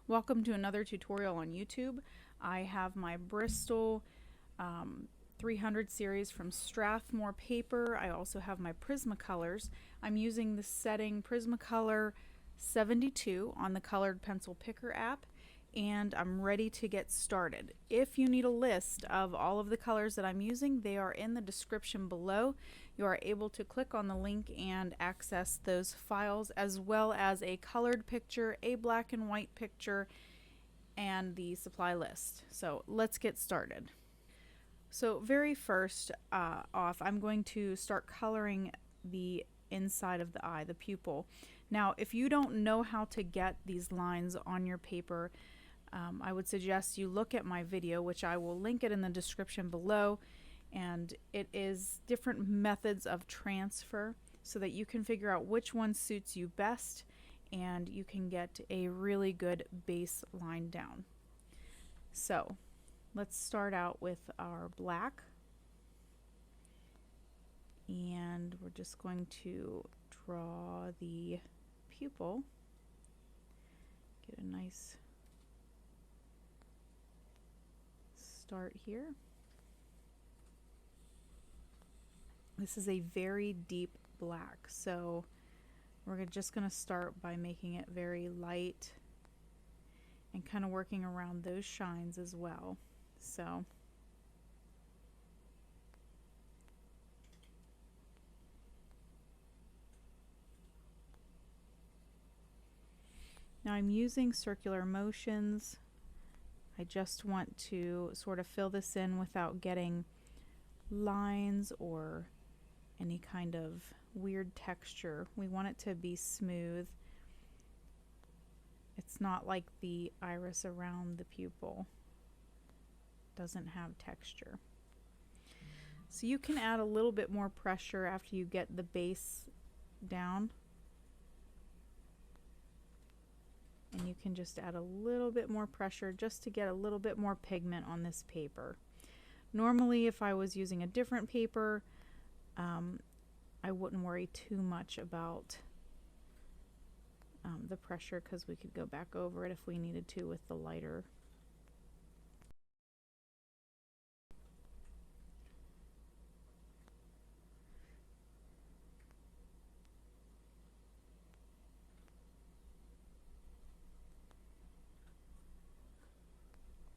Welcome to another tutorial on YouTube. I have my Bristol 300 series from Strathmore paper. I also have my Prismacolors. I'm using the setting Prismacolor 72 on the Colored Pencil Picker app, and I'm ready to get started. If you need a list of all of the colors that I'm using, they are in the description below. You are able to click on the link and access those files, as well as a colored picture, a black and white picture, and the supply list. So let's get started. So very first off, I'm going to start coloring the inside of the eye, the pupil. Now, if you don't know how to get these lines on your paper, I would suggest you look at my video, which I will link it in the description below, and it is different methods of transfer so that you can figure out which one suits you best and you can get a really good base line down. So let's start out with our black, and we're just going to draw the pupil, get a nice start here. This is a very deep black, so we're just going to start by making it very light and kind of working around those shines as well. So now I'm using circular motions. I just want to sort of fill this in without getting lines or any kind of weird texture. We want it to be smooth. It's not like the iris around the pupil. Doesn't have texture. So you can add a little bit more pressure after you get the base down. And you can just add a little bit more pressure just to get a little bit more pigment on this paper. Normally, if I was using a different paper, I wouldn't worry too much about the pressure, because we could go back over it if we needed to with the lighter.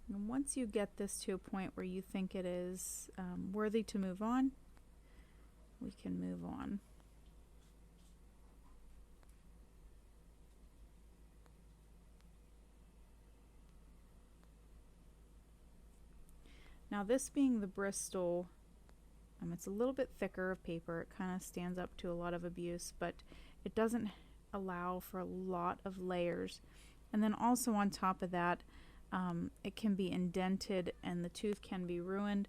And once you get this to a point where you think it is worthy to move on, we can move on. Now, this being the Bristol, it's a little bit thicker of paper. It kind of stands up to a lot of abuse, but it doesn't allow for a lot of layers. And then also on top of that, it can be indented and the tooth can be ruined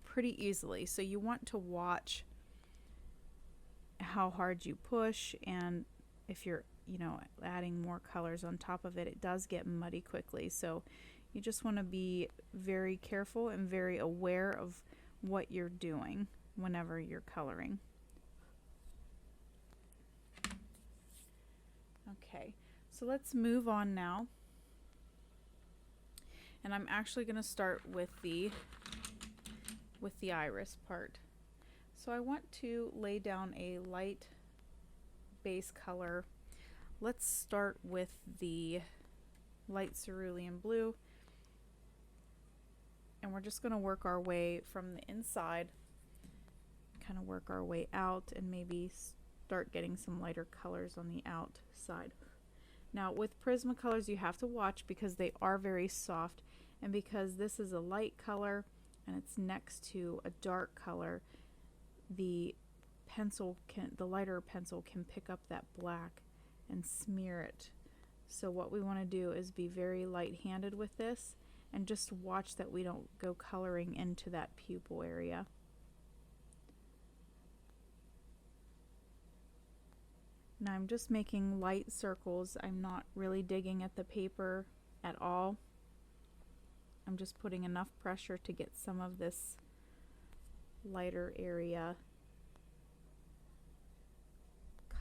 pretty easily. So you want to watch how hard you push, and if you're adding more colors on top of it, it does get muddy quickly. So you just want to be very careful and very aware of what you're doing whenever you're coloring. Okay, so let's move on now. And I'm actually going to start with the iris part. So I want to lay down a light base color. Let's start with the light cerulean blue, and we're just going to work our way from the inside, kind of work our way out, and maybe start getting some lighter colors on the outside. Now with Prismacolors, you have to watch because they are very soft, and because this is a light color and it's next to a dark color, the lighter pencil can pick up that black and smear it. So what we want to do is be very light-handed with this and just watch that we don't go coloring into that pupil area. Now I'm just making light circles. I'm not really digging at the paper at all. I'm just putting enough pressure to get some of this lighter area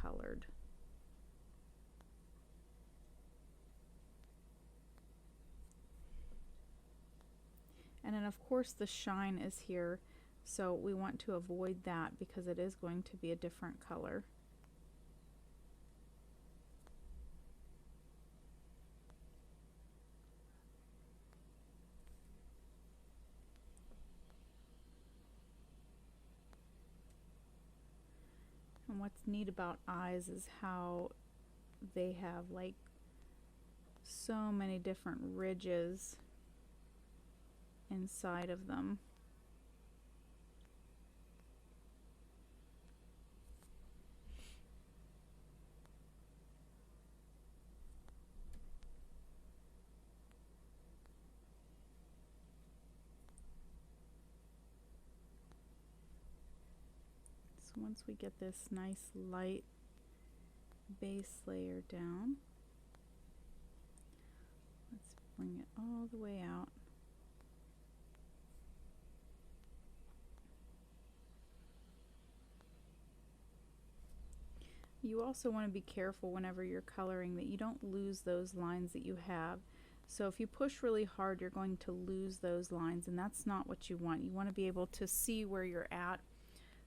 colored. of course the shine is here, so we want to avoid that because it is going to be a different color. And what's neat about eyes is how they have like so many different ridges inside of them. So once we get this nice light base layer down, let's bring it all the way out. You also want to be careful whenever you're coloring that you don't lose those lines that you have. So if you push really hard, you're going to lose those lines, and that's not what you want. You want to be able to see where you're at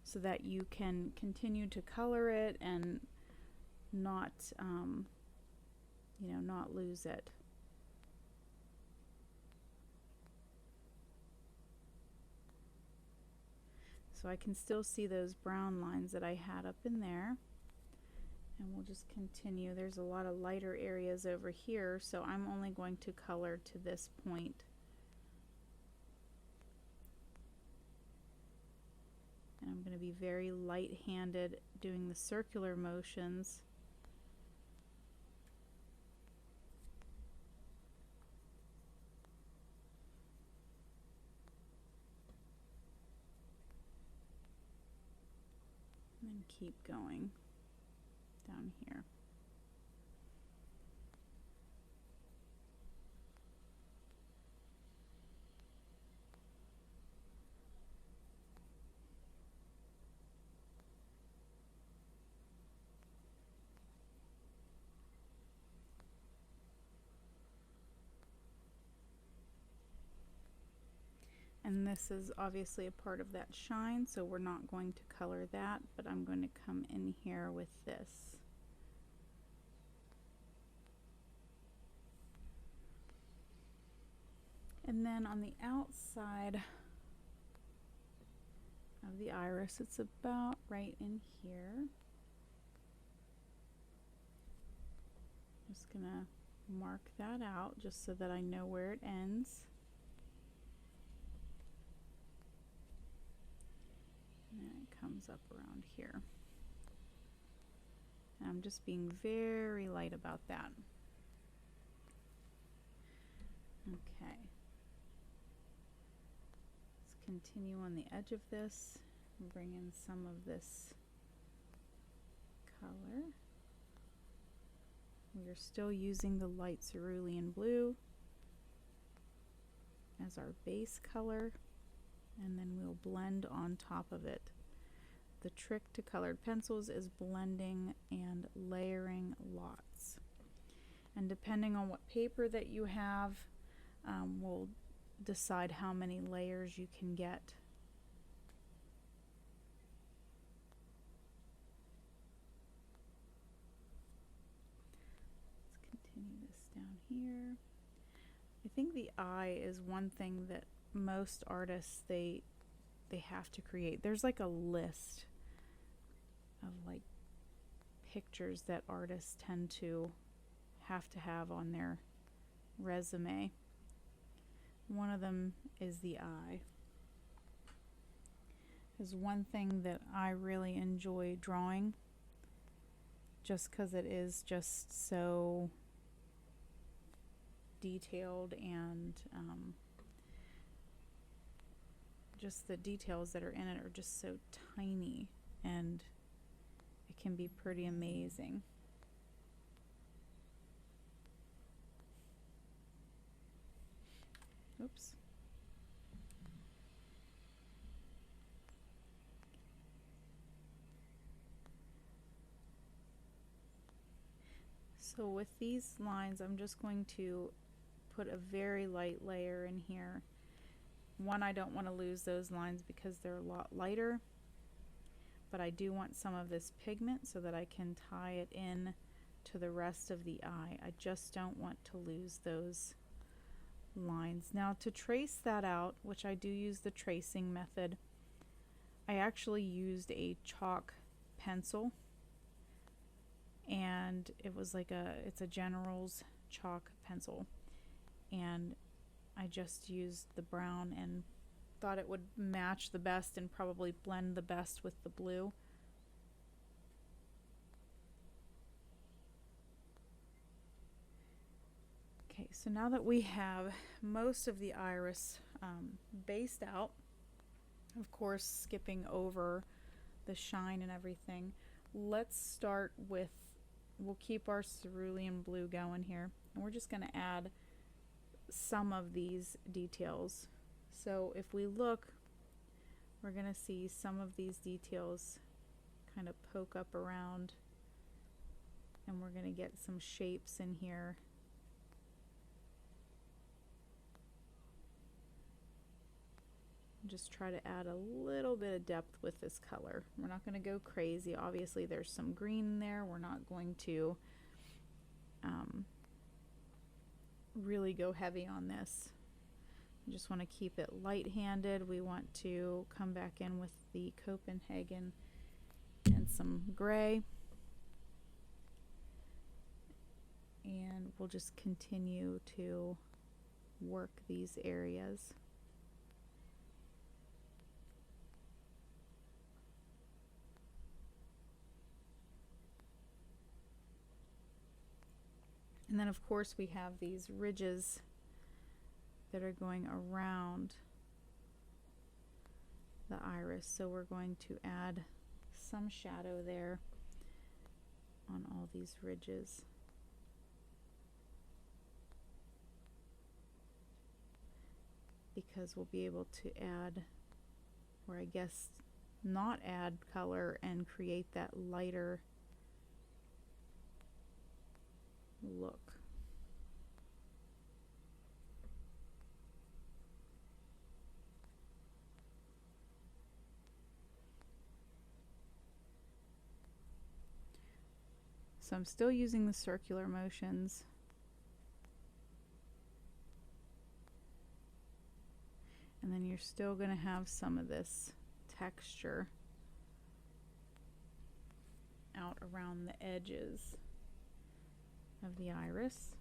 so that you can continue to color it and not, not lose it. So I can still see those brown lines that I had up in there. And we'll just continue. There's a lot of lighter areas over here, so I'm only going to color to this point. And I'm going to be very light-handed doing the circular motions. And then keep going down here. And this is obviously a part of that shine, so we're not going to color that, but I'm going to come in here with this. And then on the outside of the iris, it's about right in here. Just gonna mark that out just so that I know where it ends. And then it comes up around here. And I'm just being very light about that. Okay. Let's continue on the edge of this and bring in some of this color. We are still using the light cerulean blue as our base color, and then we'll blend on top of it. The trick to colored pencils is blending and layering lots. And depending on what paper that you have, will decide how many layers you can get. Let's continue this down here. I think the eye is one thing that most artists, they have to create. There's like a list of like pictures that artists tend to have on their resume. One of them is the eye. Is one thing that I really enjoy drawing, just because it is just so detailed, and just the details that are in it are just so tiny, and it can be pretty amazing. Oops. So with these lines, I'm just going to put a very light layer in here, One, I don't want to lose those lines because they're a lot lighter, but I do want some of this pigment so that I can tie it in to the rest of the eye. I just don't want to lose those lines. Now to trace that out, which I do use the tracing method, I actually used a chalk pencil, and it was like it's a General's chalk pencil, and I just used the brown and thought it would match the best and probably blend the best with the blue. Okay, so now that we have most of the iris based out, of course skipping over the shine and everything, let's start with, we'll keep our cerulean blue going here, and we're just going to add some of these details. So if we look, we're going to see some of these details kind of poke up around, and we're going to get some shapes in here. Just try to add a little bit of depth with this color. We're not going to go crazy. Obviously there's some green in there. We're not going to really go heavy on this. We just want to keep it light-handed. We want to come back in with the Copenhagen and some gray, and we'll just continue to work these areas. And then of course we have these ridges that are going around the iris, so we're going to add some shadow there on all these ridges. Because we'll be able to add, or I guess not add color and create that lighter look. So I'm still using the circular motions. And then you're still going to have some of this texture out around the edges of the iris.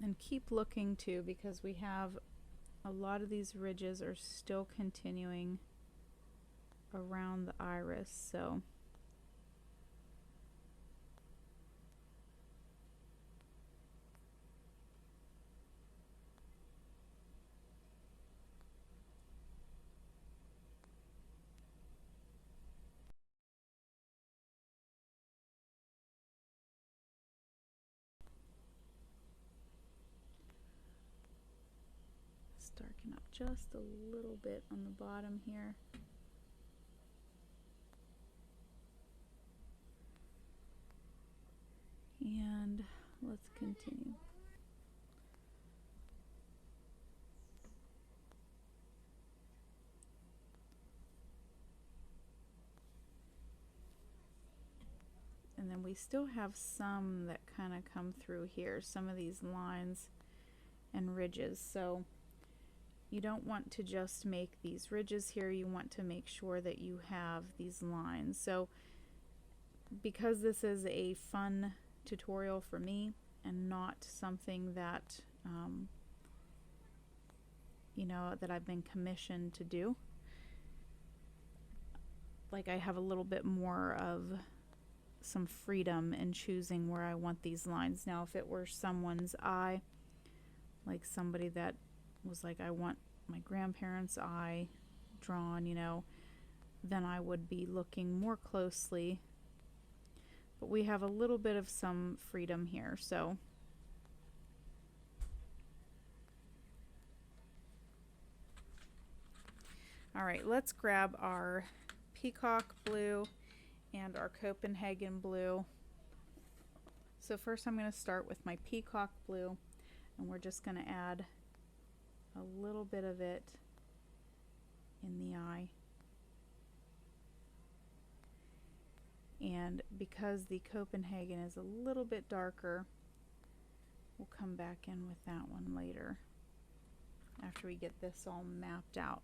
And keep looking too, because we have a lot of these ridges are still continuing around the iris, so darken up just a little bit on the bottom here. And let's continue. And then we still have some that kind of come through here, some of these lines and ridges. So you don't want to just make these ridges here, you want to make sure that you have these lines. So because this is a fun tutorial for me and not something that you know, that I've been commissioned to do, like I have a little bit more of some freedom in choosing where I want these lines. Now if it were someone's eye, like somebody that was like, I want my grandparents' eye drawn, you know, then I would be looking more closely. But we have a little bit of some freedom here, so Alright, let's grab our Peacock Blue and our Copenhagen Blue. So first I'm going to start with my Peacock Blue, and we're just going to add a little bit of it in the eye. And because the Copenhagen is a little bit darker, we'll come back in with that one later after we get this all mapped out.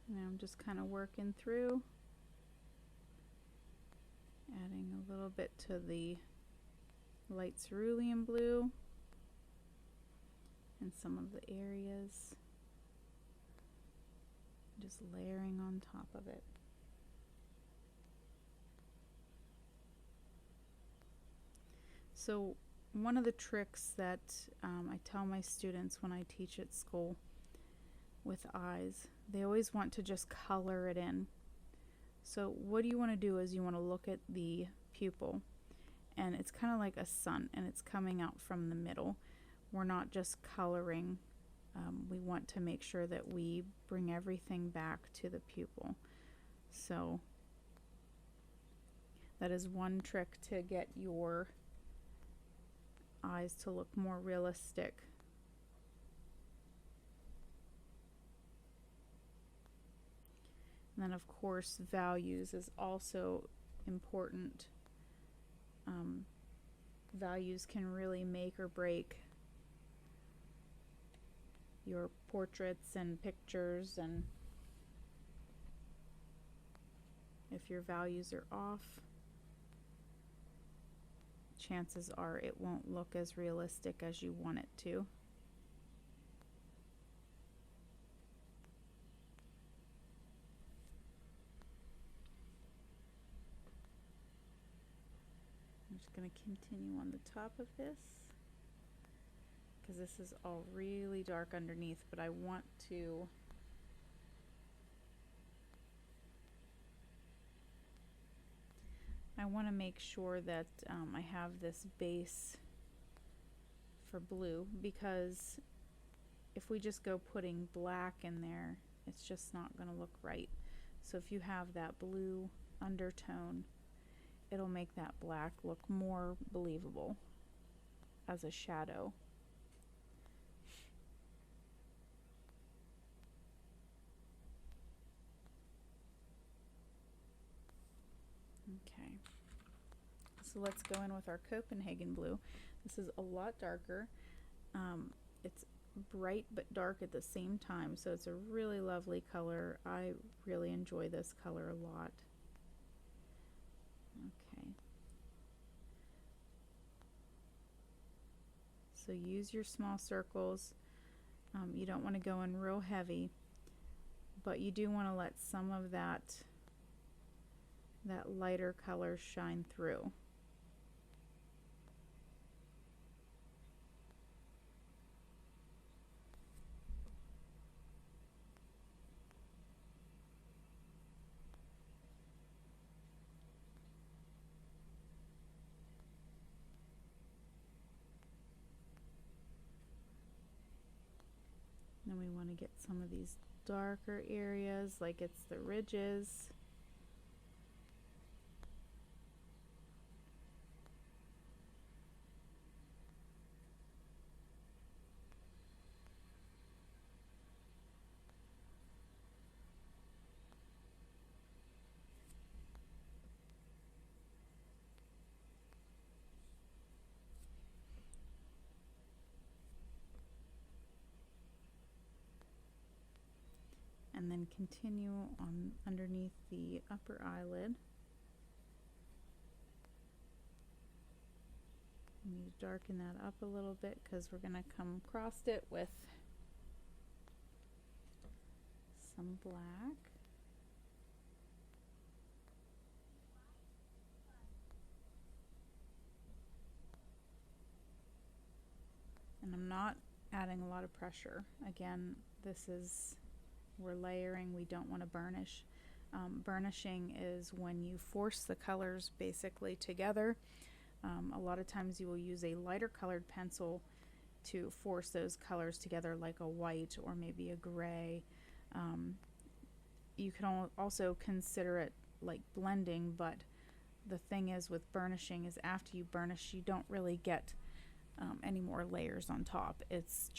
Now I'm just kind of working through, adding a little bit to the light cerulean blue in some of the areas, just layering on top of it. So one of the tricks that I tell my students when I teach at school with eyes, they always want to just color it in. So what you want to do is you want to look at the pupil, and it's kind of like a sun, and it's coming out from the middle. We're not just coloring. We want to make sure that we bring everything back to the pupil. So that is one trick to get your eyes to look more realistic. And then of course values is also important. Values can really make or break your portraits and pictures, and if your values are off, chances are it won't look as realistic as you want it to. I'm just going to continue on the top of this because this is all really dark underneath, but I want to make sure that I have this base for blue, because if we just go putting black in there, it's just not going to look right. So if you have that blue undertone, it'll make that black look more believable as a shadow. Okay, so let's go in with our Copenhagen Blue. This is a lot darker. It's bright but dark at the same time, so it's a really lovely color. I really enjoy this color a lot. Okay, so use your small circles. You don't want to go in real heavy, but you do want to let some of that lighter color shine through. Then we want to get some of these darker areas, like it's the ridges. And then continue on underneath the upper eyelid. I need to darken that up a little bit because we're going to come across it with some black. And I'm not adding a lot of pressure. Again, we're layering, we don't want to burnish. Burnishing is when you force the colors basically together. A lot of times you will use a lighter colored pencil to force those colors together, like a white or maybe a gray. You can also consider it like blending, but the thing is with burnishing is after you burnish, you don't really get any more layers on top. It's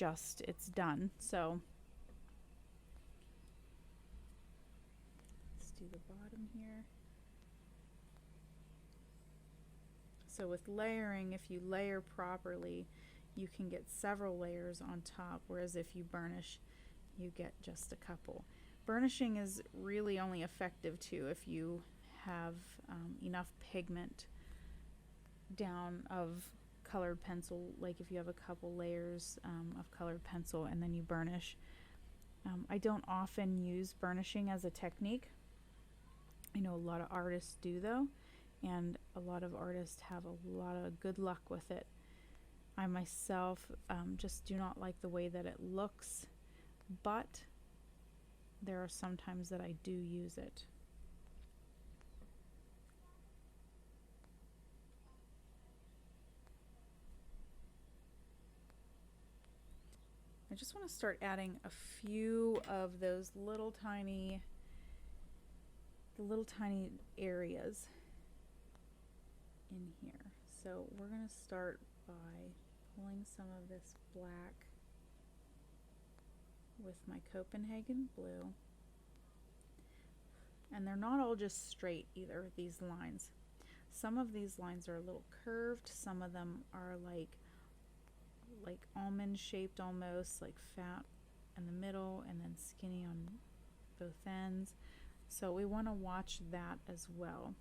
done. So let's do the bottom here. So with layering, if you layer properly, you can get several layers on top, whereas if you burnish, you get just a couple. Burnishing is really only effective too if you have enough pigment down of colored pencil, like if you have a couple layers of colored pencil and then you burnish. I don't often use burnishing as a technique. I know a lot of artists do though, and a lot of artists have a lot of good luck with it. I myself just do not like the way that it looks, but there are some times that I do use it. I just want to start adding a few of those little tiny areas in here. So we're going to start by pulling some of this black with my Copenhagen Blue. And they're not all just straight either, these lines. Some of these lines are a little curved, some of them are like almond shaped almost, like fat in the middle and then skinny on both ends. So we want to watch that as well.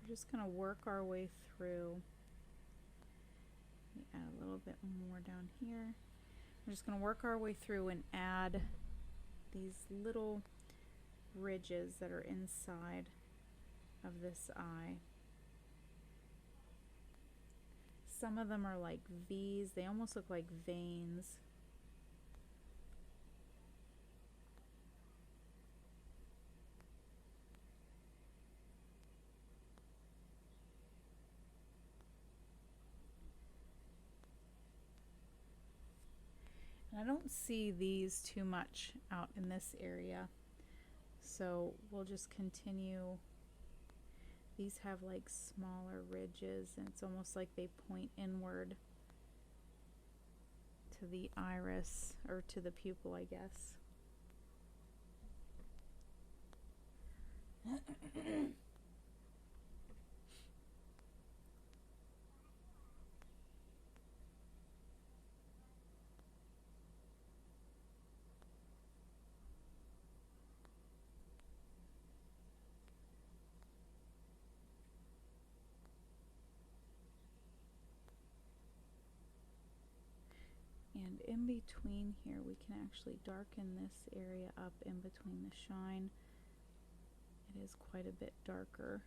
We're just going to work our way through. Add a little bit more down here. We're just going to work our way through and add these little ridges that are inside of this eye. Some of them are like V's. They almost look like veins. And I don't see these too much out in this area, so we'll just continue. These have like smaller ridges and it's almost like they point inward to the iris, or to the pupil, I guess. And in between here, we can actually darken this area up in between the shine. It is quite a bit darker.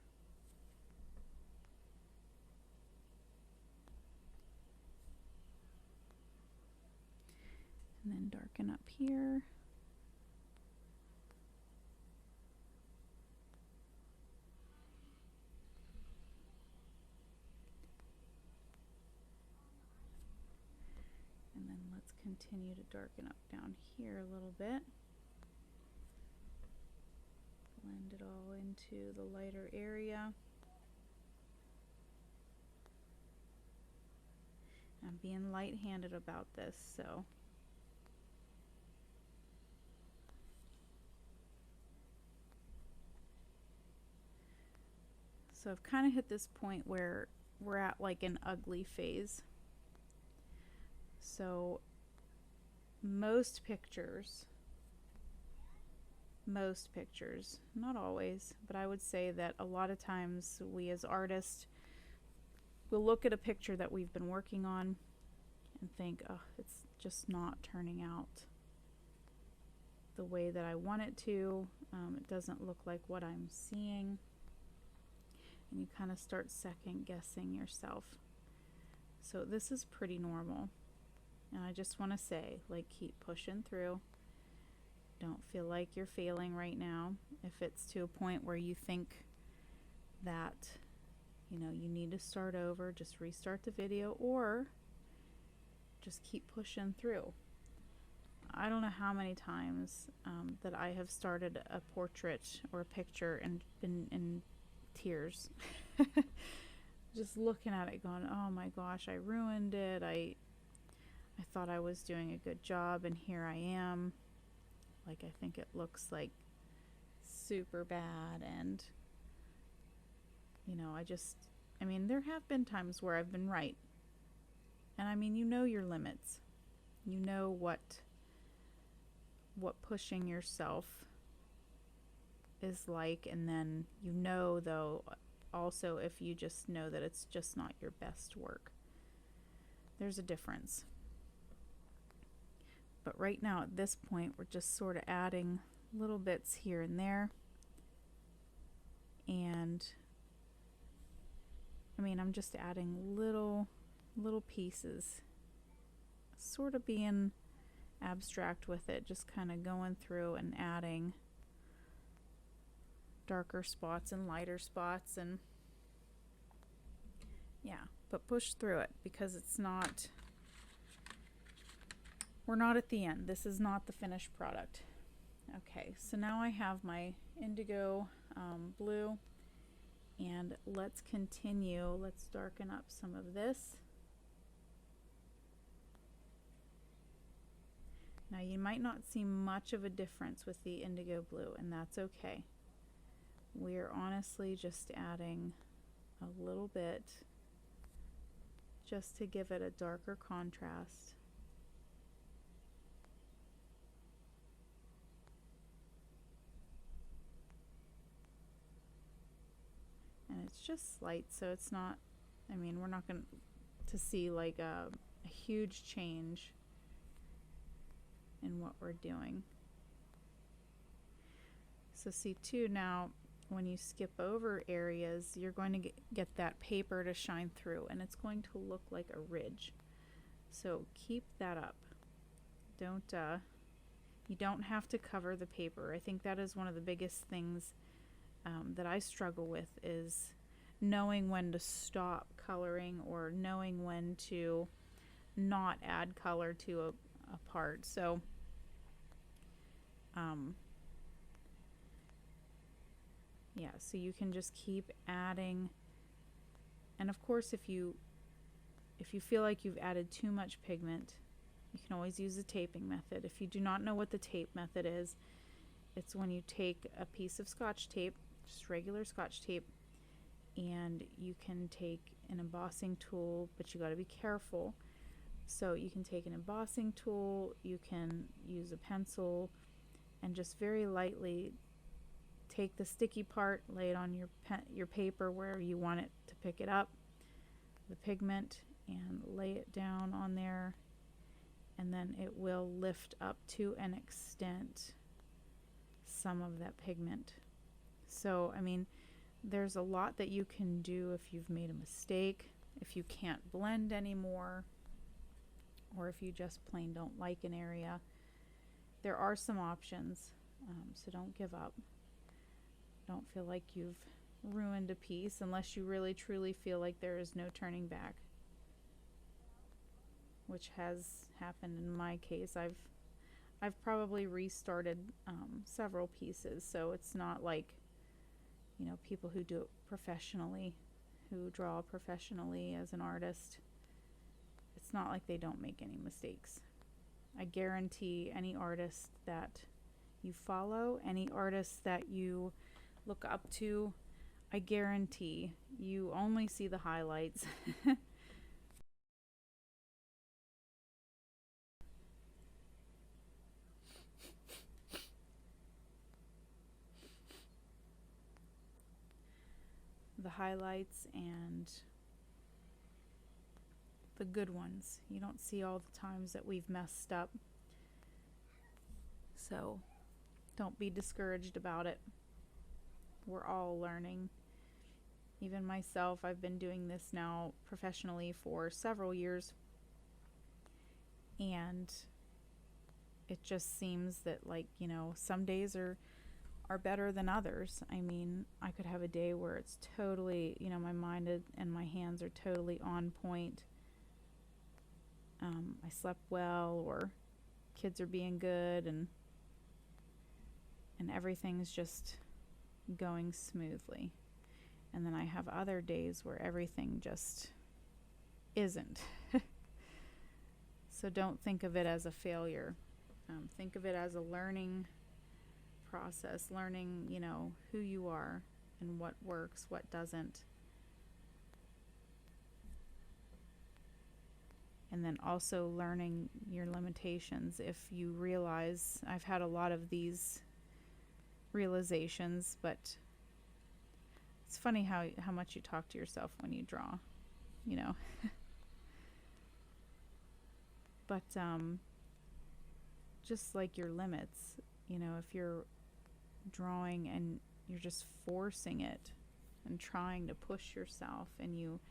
And then darken up here. And then let's continue to darken up down here a little bit. Blend it all into the lighter area. I'm being light-handed about this, so So I've kind of hit this point where we're at like an ugly phase. So most pictures, not always, but I would say that a lot of times we as artists will look at a picture that we've been working on and think, oh, it's just not turning out the way that I want it to. It doesn't look like what I'm seeing. And you kind of start second guessing yourself. So this is pretty normal. And I just want to say, like, keep pushing through. Don't feel like you're failing right now. If it's to a point where you think that, you know, you need to start over, just restart the video, or just keep pushing through. I don't know how many times that I have started a portrait or a picture and been in tears. Just looking at it going, oh my gosh, I ruined it. I thought I was doing a good job, and here I am. Like, I think it looks like super bad. And, you know, I mean, there have been times where I've been right. And I mean, you know your limits. You know what pushing yourself is like, and then you know, though, also if you just know that it's just not your best work. There's a difference. But right now at this point, we're just sort of adding little bits here and there. And I mean, I'm just adding little pieces, sort of being abstract with it, just kind of going through and adding darker spots and lighter spots, and yeah, but push through it, because it's not, we're not at the end. This is not the finished product. Okay, so now I have my indigo blue, and let's continue. Let's darken up some of this. Now you might not see much of a difference with the indigo blue, and that's okay. We're honestly just adding a little bit just to give it a darker contrast. And it's just slight, so it's not, I mean, we're not going to see like a huge change in what we're doing. So see too, now when you skip over areas, you're going to get that paper to shine through, and it's going to look like a ridge. So keep that up. Don't you don't have to cover the paper. I think that is one of the biggest things that I struggle with, is knowing when to stop coloring, or knowing when to not add color to a part. So yeah, so you can just keep adding, and of course if you feel like you've added too much pigment, you can always use the taping method. If you do not know what the tape method is, it's when you take a piece of Scotch tape, just regular Scotch tape, and you can take an embossing tool, but you got to be careful. So you can take an embossing tool, you can use a pencil, and just very lightly take the sticky part, lay it on your paper wherever you want it to pick it up, the pigment, and lay it down on there, and then it will lift up to an extent some of that pigment. So I mean, there's a lot that you can do if you've made a mistake, if you can't blend anymore, or if you just plain don't like an area. There are some options, so don't give up. Don't feel like you've ruined a piece unless you really truly feel like there is no turning back, which has happened in my case. I've probably restarted several pieces, so it's not like, you know, people who do it professionally, who draw professionally as an artist, it's not like they don't make any mistakes. I guarantee any artist that you follow, any artist that you look up to, I guarantee you only see the highlights. The highlights and the good ones. You don't see all the times that we've messed up. So don't be discouraged about it. We're all learning. Even myself, I've been doing this now professionally for several years, and it just seems that, like, you know, some days are better than others. I mean, I could have a day where it's totally, you know, my mind and my hands are totally on point. I slept well, or kids are being good, and everything's just going smoothly. And then I have other days where everything just isn't. So don't think of it as a failure. Think of it as a learning process, learning, you know, who you are and what works, what doesn't. And then also learning your limitations. If you realize, I've had a lot of these realizations, but it's funny how much you talk to yourself when you draw, you know. But just like your limits, you know, if you're drawing and you're just forcing it and trying to push yourself, and you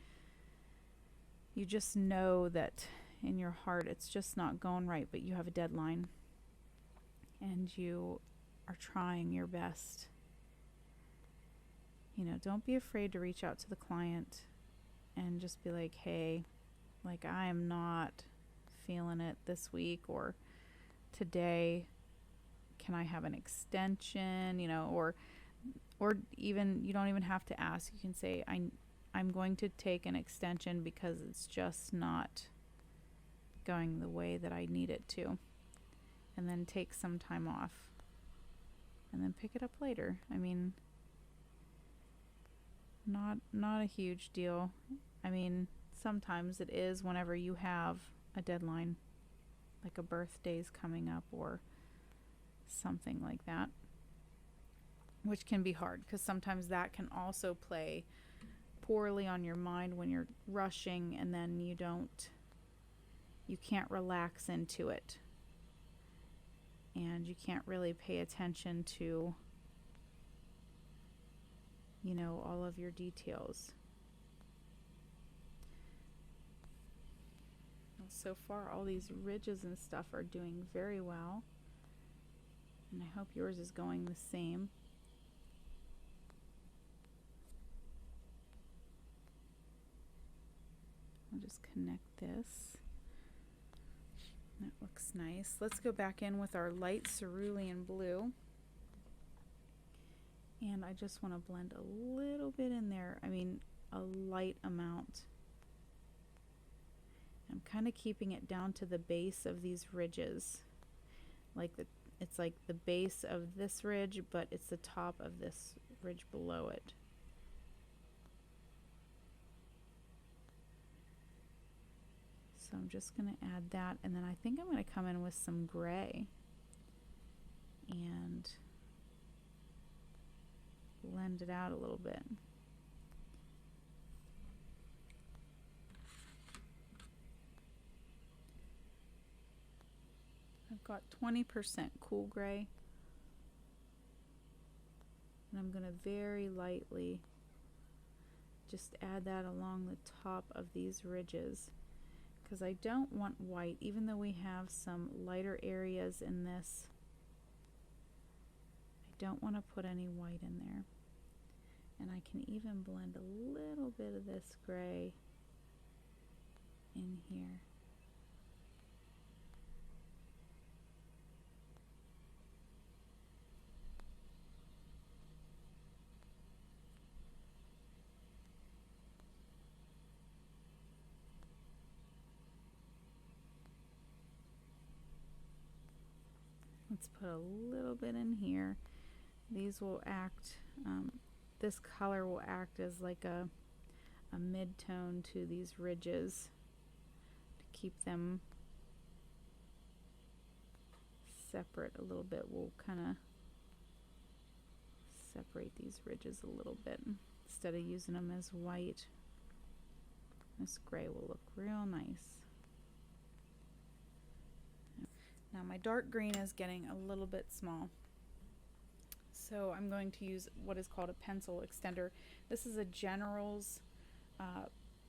just know that in your heart it's just not going right, but you have a deadline and you are trying your best. You know, don't be afraid to reach out to the client and just be like, hey, like, I am not feeling it this week, or today, can I have an extension? You know, or even, you don't even have to ask. You can say, I'm going to take an extension because it's just not going the way that I need it to. And then take some time off. And then pick it up later. I mean, not a huge deal. I mean, sometimes it is whenever you have a deadline, like a birthday's coming up or something like that, which can be hard because sometimes that can also play poorly on your mind when you're rushing, and then you can't relax into it, and you can't really pay attention to, you know, all of your details. Well, so far all these ridges and stuff are doing very well, and I hope yours is going the same. I'll just connect this. That looks nice. Let's go back in with our light cerulean blue. And I just want to blend a little bit in there. I mean, a light amount. I'm kind of keeping it down to the base of these ridges. Like it's like the base of this ridge, but it's the top of this ridge below it. So I'm just going to add that, and then I think I'm going to come in with some gray and blend it out a little bit. I've got 20% cool gray, and I'm going to very lightly just add that along the top of these ridges, because I don't want white, even though we have some lighter areas in this. I don't want to put any white in there. And I can even blend a little bit of this gray in here. Let's put a little bit in here. These will act this color will act as like a mid-tone to these ridges to keep them separate a little bit. We'll kind of separate these ridges a little bit instead of using them as white. This gray will look real nice. Now my dark green is getting a little bit small, so I'm going to use what is called a pencil extender. This is a General's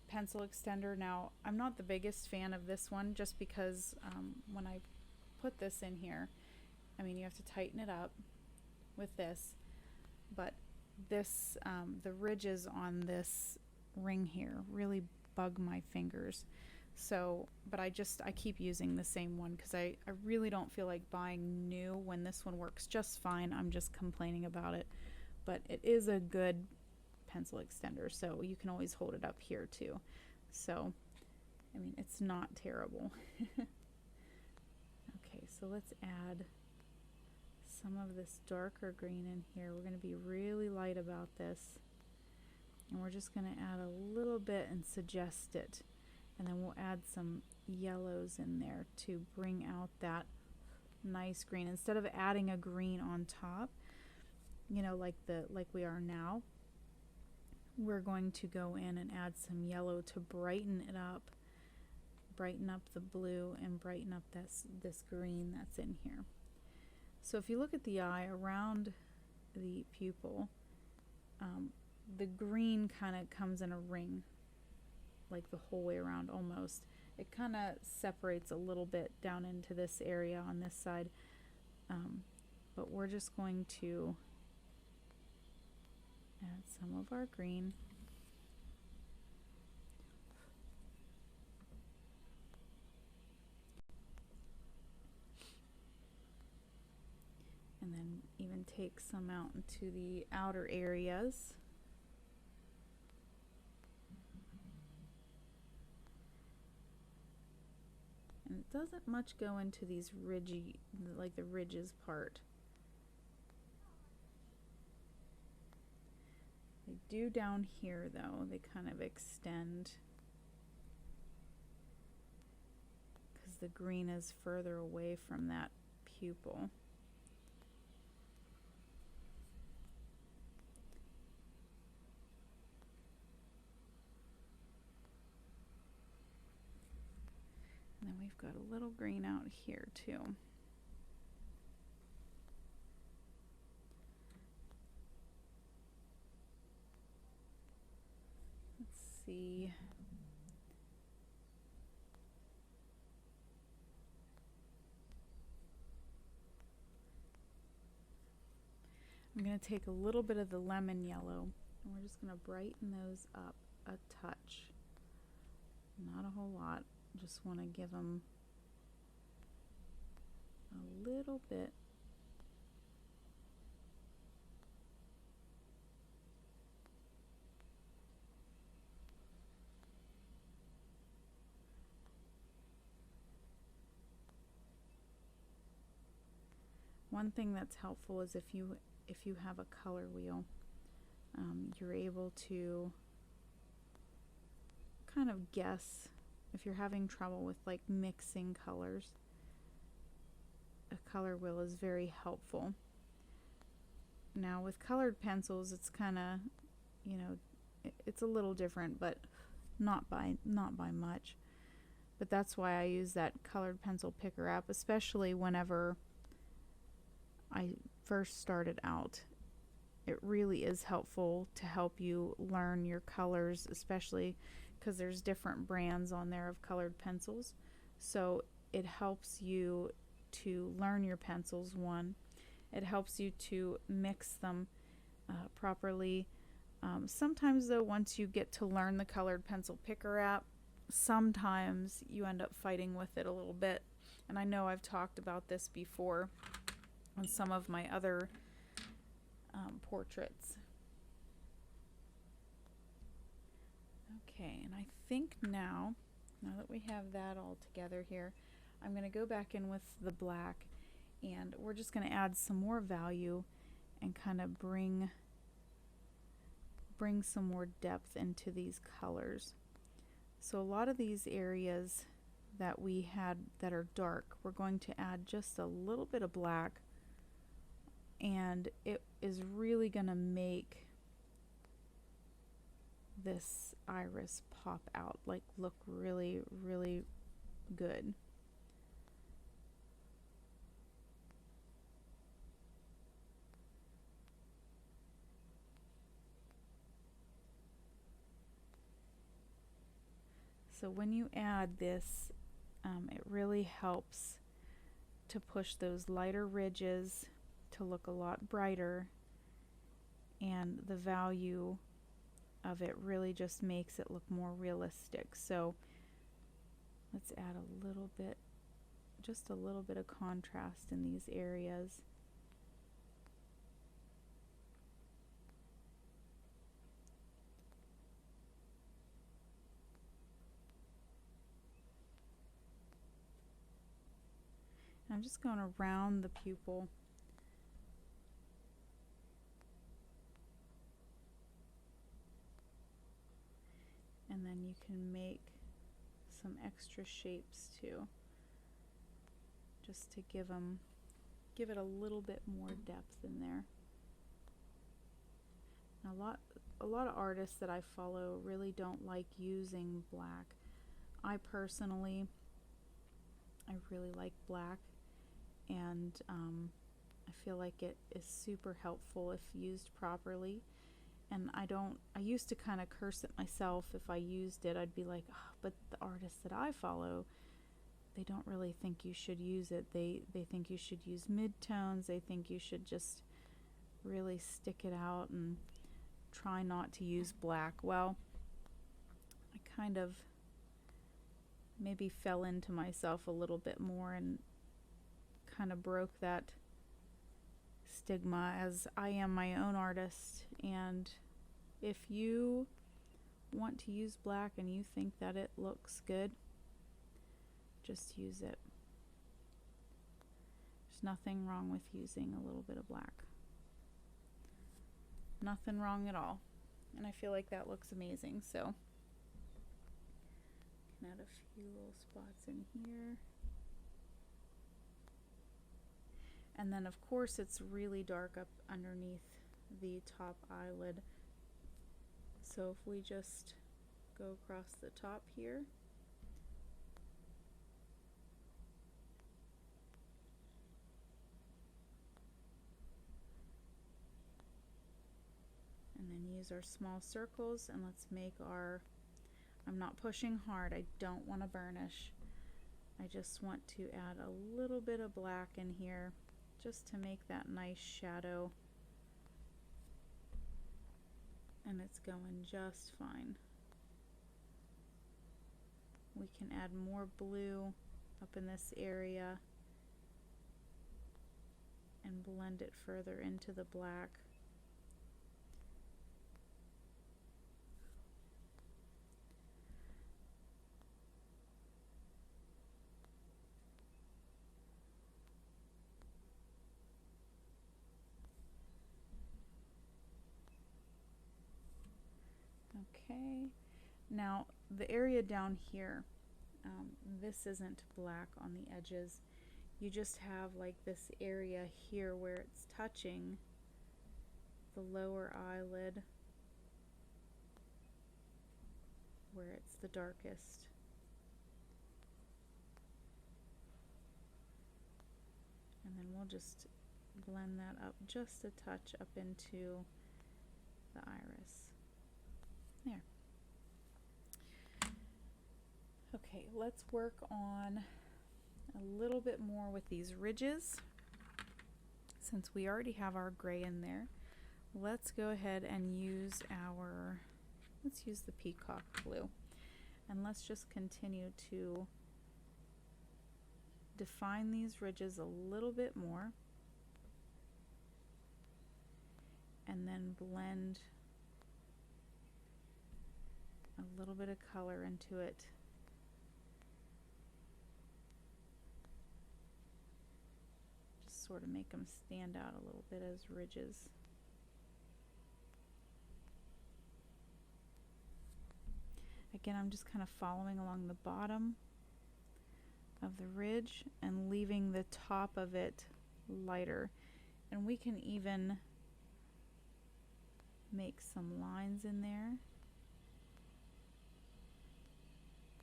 pencil extender. Now I'm not the biggest fan of this one, just because when I put this in here, I mean, you have to tighten it up with this, but this the ridges on this ring here really bug my fingers. So, but I keep using the same one because I really don't feel like buying new when this one works just fine. I'm just complaining about it, but it is a good pencil extender, so you can always hold it up here too. So, I mean, it's not terrible. Okay, so let's add some of this darker green in here. We're going to be really light about this, and we're just going to add a little bit and suggest it. And then we'll add some yellows in there to bring out that nice green. Instead of adding a green on top, you know, like we are now, we're going to go in and add some yellow to brighten it up, brighten up the blue and brighten up this green that's in here. So if you look at the eye around the pupil, the green kind of comes in a ring, like the whole way around almost. It kind of separates a little bit down into this area on this side, but we're just going to add some of our green. And then even take some out into the outer areas. And it doesn't much go into these ridgy, like the ridges part. They do down here though, they kind of extend because the green is further away from that pupil. And then we've got a little green out here too. Let's see. I'm going to take a little bit of the lemon yellow and we're just going to brighten those up a touch. Not a whole lot. Just want to give them a little bit. One thing that's helpful is if you have a color wheel, you're able to kind of guess. If you're having trouble with like mixing colors, a color wheel is very helpful. Now with colored pencils, it's kind of, you know, it's a little different, but not by much. But that's why I use that colored pencil picker app, especially whenever I first started out. It really is helpful to help you learn your colors, especially because there's different brands on there of colored pencils. So it helps you to learn your pencils, one. It helps you to mix them properly. Sometimes though, once you get to learn the colored pencil picker app, sometimes you end up fighting with it a little bit. And I know I've talked about this before on some of my other portraits. Okay, and I think now that we have that all together here, I'm going to go back in with the black and we're just going to add some more value and kind of bring bring some more depth into these colors. So a lot of these areas that we had that are dark, we're going to add just a little bit of black, and it is really going to make this iris pop out, like look really, really good. So when you add this, it really helps to push those lighter ridges to look a lot brighter, and the value of it really just makes it look more realistic. So let's add a little bit, just a little bit of contrast in these areas. I'm just going around the pupil. And then you can make some extra shapes too, just to give it a little bit more depth in there. Now, a lot of artists that I follow really don't like using black. I personally, I really like black, and I feel like it is super helpful if used properly. And I used to kind of curse at myself if I used it. I'd be like, oh, but the artists that I follow, they don't really think you should use it. They think you should use midtones. They think you should just really stick it out and try not to use black. Well, I kind of maybe fell into myself a little bit more and kind of broke that stigma, as I am my own artist. And if you want to use black and you think that it looks good, just use it. There's nothing wrong with using a little bit of black. Nothing wrong at all. And I feel like that looks amazing. So I can add a few little spots in here. And then of course it's really dark up underneath the top eyelid. So if we just go across the top here, and then use our small circles, and let's make our, I'm not pushing hard, I don't want to burnish. I just want to add a little bit of black in here just to make that nice shadow, and it's going just fine. We can add more blue up in this area and blend it further into the black. Okay, now the area down here, this isn't black on the edges. You just have like this area here where it's touching the lower eyelid, where it's the darkest. And then we'll just blend that up just a touch up into the iris. There. Okay, let's work on a little bit more with these ridges. Since we already have our gray in there, let's go ahead and use let's use the peacock blue. And let's just continue to define these ridges a little bit more, and then blend a little bit of color into it. Just sort of make them stand out a little bit as ridges. Again, I'm just kind of following along the bottom of the ridge and leaving the top of it lighter. And we can even make some lines in there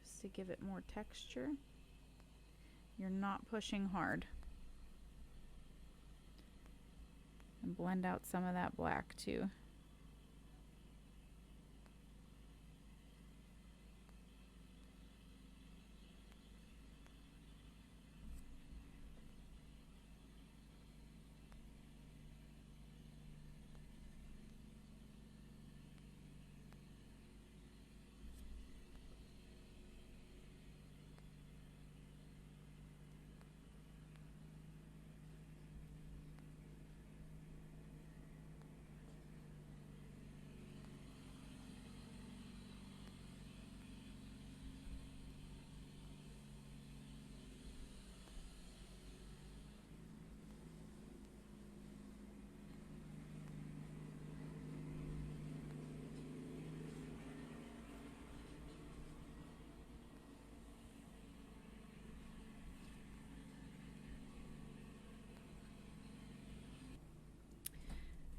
just to give it more texture. You're not pushing hard. And blend out some of that black too.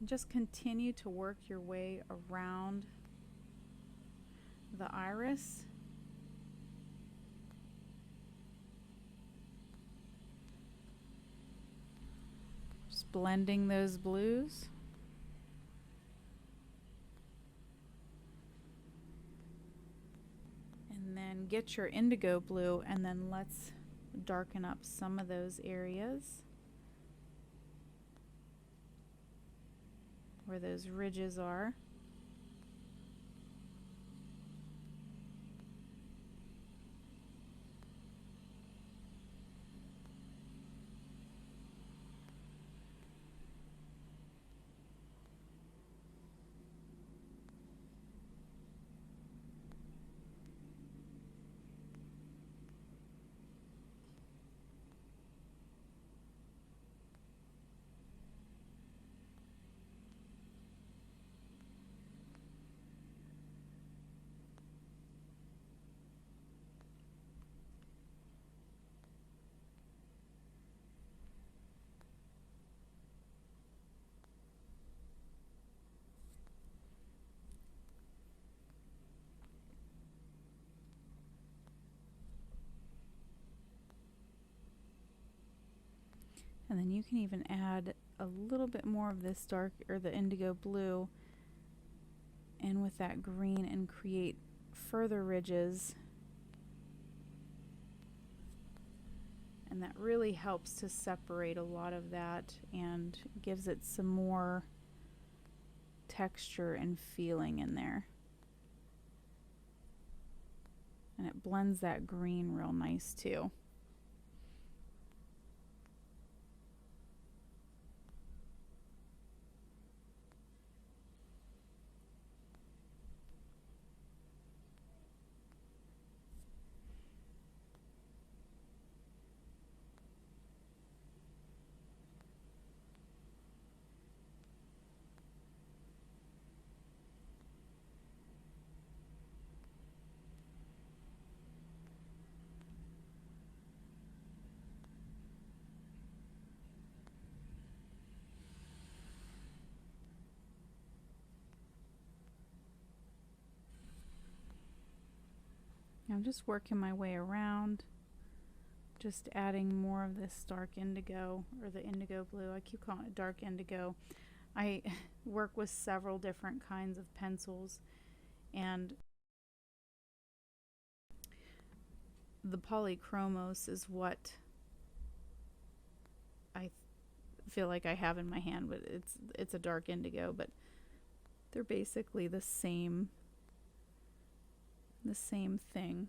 Just continue to work your way around the iris. Just blending those blues. And then get your indigo blue, and then let's darken up some of those areas where those ridges are. And then you can even add a little bit more of this dark, or the indigo blue, in with that green and create further ridges. And that really helps to separate a lot of that and gives it some more texture and feeling in there. And it blends that green real nice too. I'm just working my way around, just adding more of this dark indigo, or the indigo blue. I keep calling it dark indigo. I work with several different kinds of pencils, and the polychromos is what I feel like I have in my hand, but it's a dark indigo, but they're basically the same thing.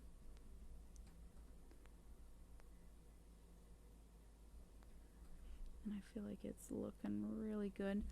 And I feel like it's looking really good.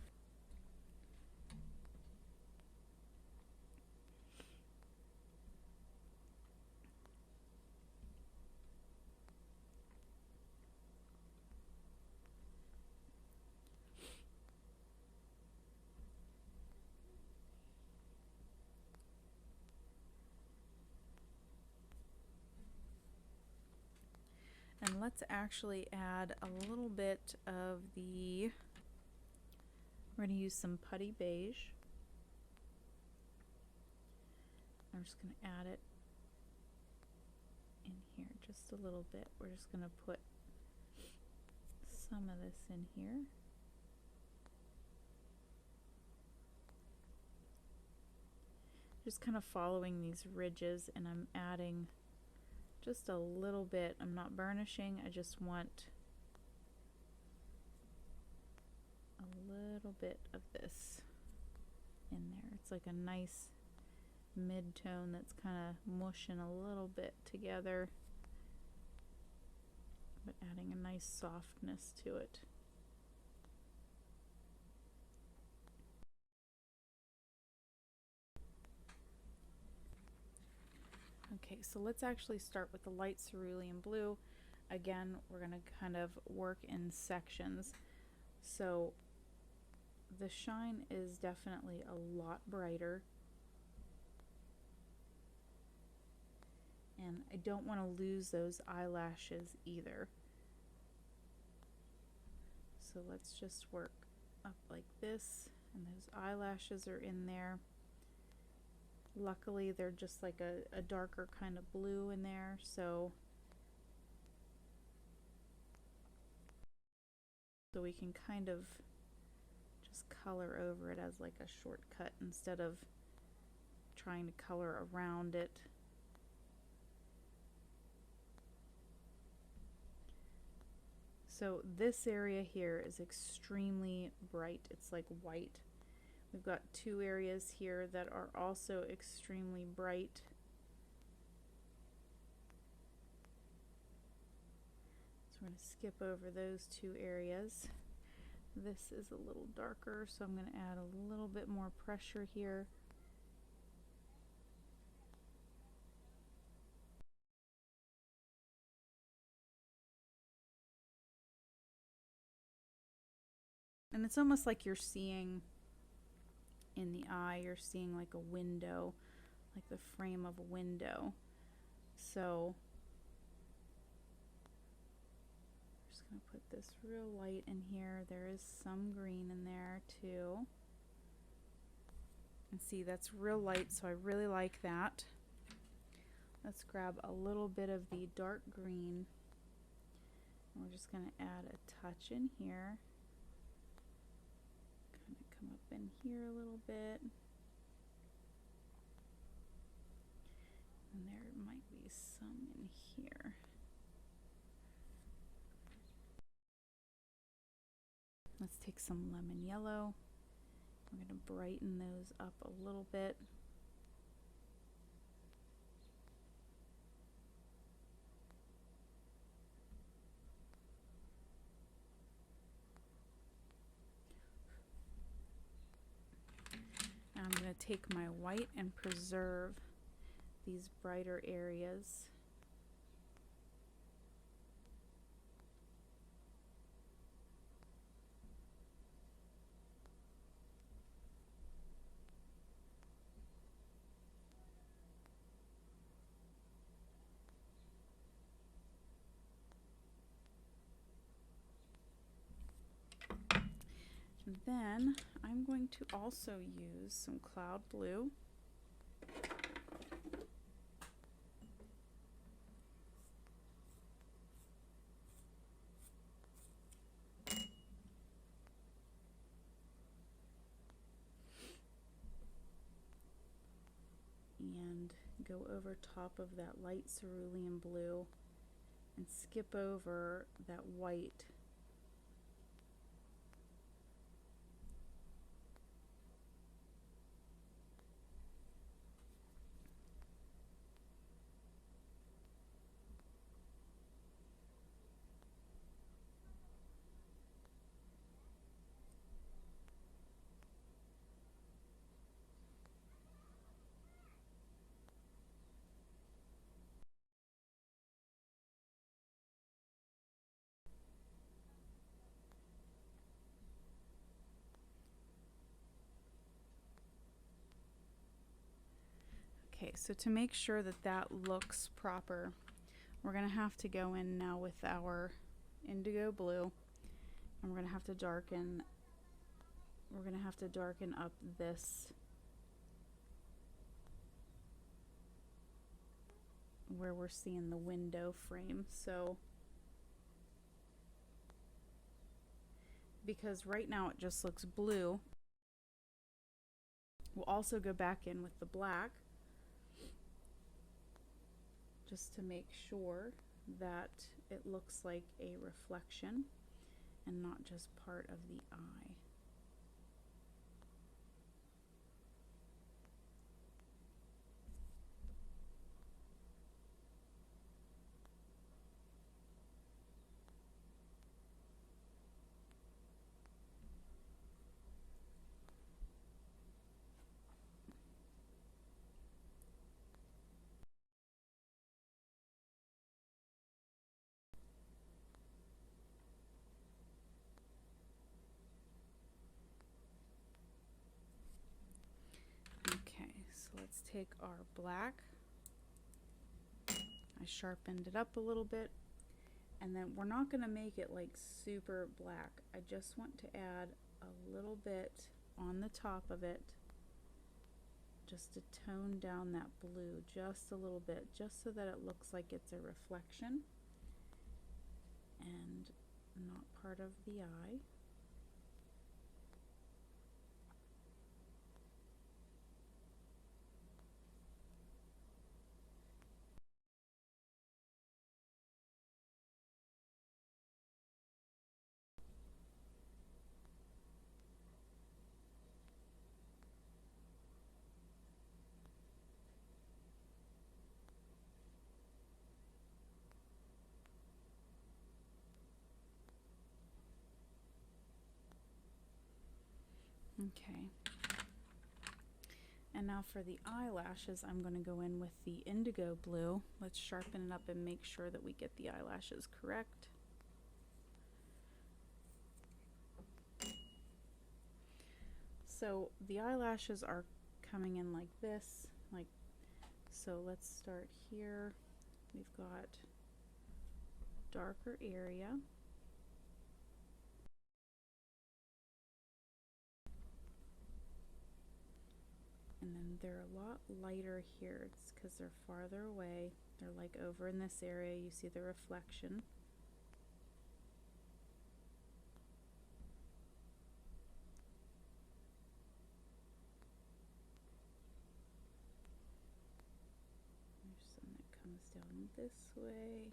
let's actually add a little bit of the, we're going to use some putty beige. I'm just going to add it in here just a little bit. We're just going to put some of this in here. Just kind of following these ridges, and I'm adding just a little bit. I'm not burnishing, I just want a little bit of this in there. It's like a nice mid-tone that's kind of mushing a little bit together, but adding a nice softness to it. Okay, so let's actually start with the light cerulean blue. Again, we're going to kind of work in sections. So the shine is definitely a lot brighter, and I don't want to lose those eyelashes either. So let's just work up like this, and those eyelashes are in there. Luckily, they're just like a darker kind of blue in there, so we can kind of just color over it as like a shortcut instead of trying to color around it. So this area here is extremely bright. It's like white. We've got two areas here that are also extremely bright. So we're going to skip over those two areas. This is a little darker, so I'm going to add a little bit more pressure here. And it's almost like you're seeing in the eye, you're seeing like a window, like the frame of a window. So I'm just going to put this real light in here. There is some green in there too. And see, that's real light, so I really like that. Let's grab a little bit of the dark green, and we're just going to add a touch in here. Kind of come up in here a little bit. And there might be some in here. Let's take some lemon yellow. We're going to brighten those up a little bit. I'm going to take my white and preserve these brighter areas. And then I'm going to also use some cloud blue. And go over top of that light cerulean blue and skip over that white. Okay, so to make sure that that looks proper, We're going to have to go in now with our indigo blue, and we're going to have to darken up this where we're seeing the window frame. So because right now it just looks blue, we'll also go back in with the black just to make sure that it looks like a reflection and not just part of the eye. Let's take our black. I sharpened it up a little bit, and then we're not going to make it like super black. I just want to add a little bit on the top of it just to tone down that blue just a little bit, just so that it looks like it's a reflection and not part of the eye. Okay. And now for the eyelashes, I'm going to go in with the indigo blue. Let's sharpen it up and make sure that we get the eyelashes correct. So the eyelashes are coming in like this, so let's start here. We've got darker area. And then they're a lot lighter here. It's because they're farther away. They're like over in this area. You see the reflection. There's some that comes down this way.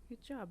Good job.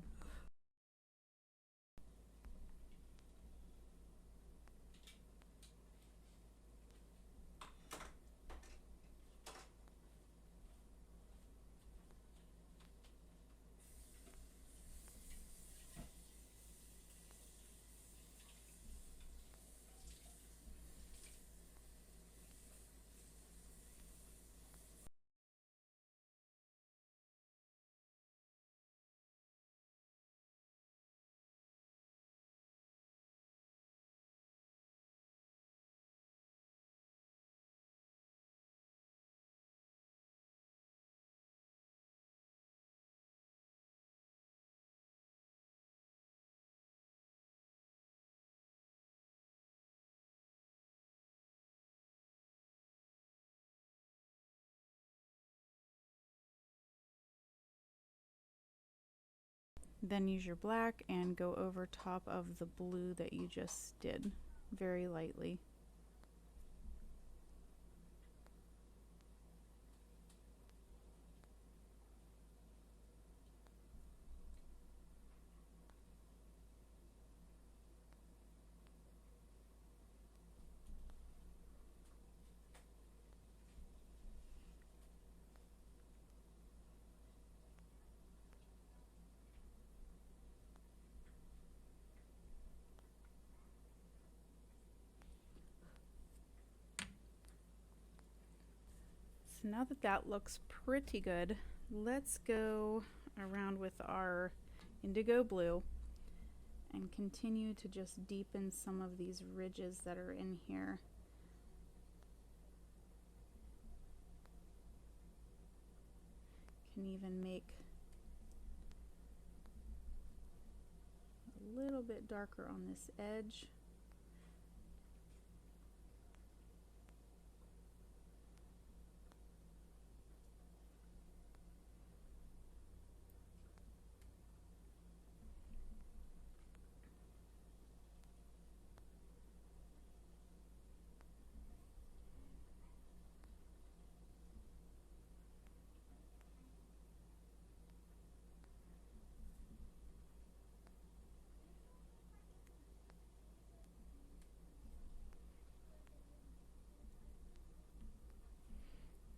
Then use your black and go over top of the blue that you just did, very lightly. So now that that looks pretty good, let's go around with our indigo blue and continue to just deepen some of these ridges that are in here. Can even make a little bit darker on this edge.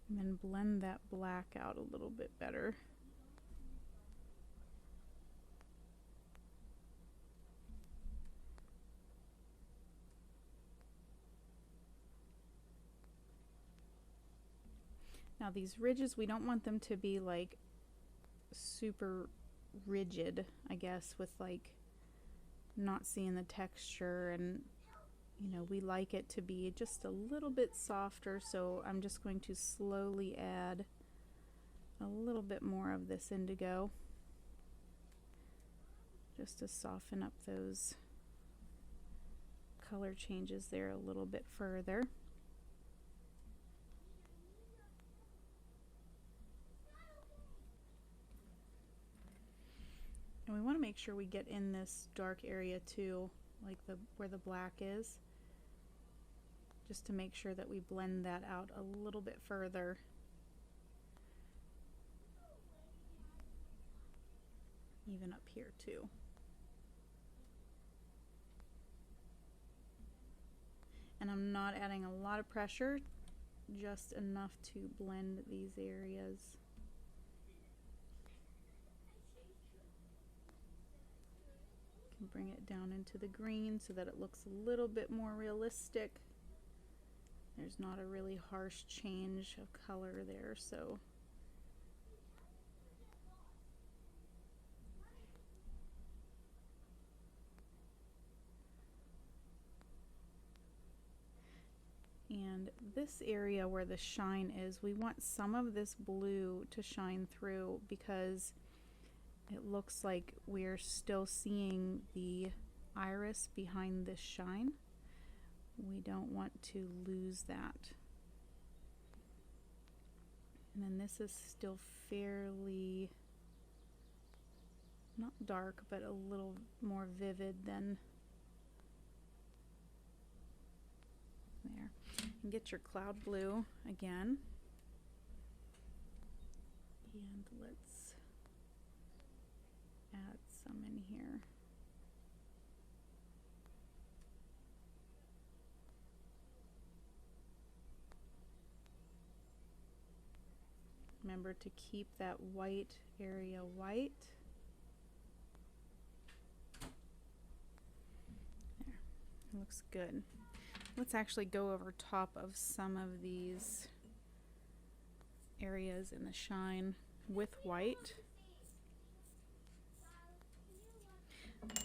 And then blend that black out a little bit better. Now these ridges, we don't want them to be like super rigid, I guess, with like not seeing the texture, and you know, we like it to be just a little bit softer, so I'm just going to slowly add a little bit more of this indigo just to soften up those color changes there a little bit further. And we want to make sure we get in this dark area too, like where the black is, just to make sure that we blend that out a little bit further. Even up here too. And I'm not adding a lot of pressure, just enough to blend these areas. Can bring it down into the green so that it looks a little bit more realistic. There's not a really harsh change of color there, so and this area where the shine is, we want some of this blue to shine through because it looks like we're still seeing the iris behind this shine. We don't want to lose that. And then this is still fairly, not dark, but a little more vivid than there. And get your cloud blue again. And let's add some in here. Remember to keep that white area white. There, it looks good. Let's actually go over top of some of these areas in the shine with white.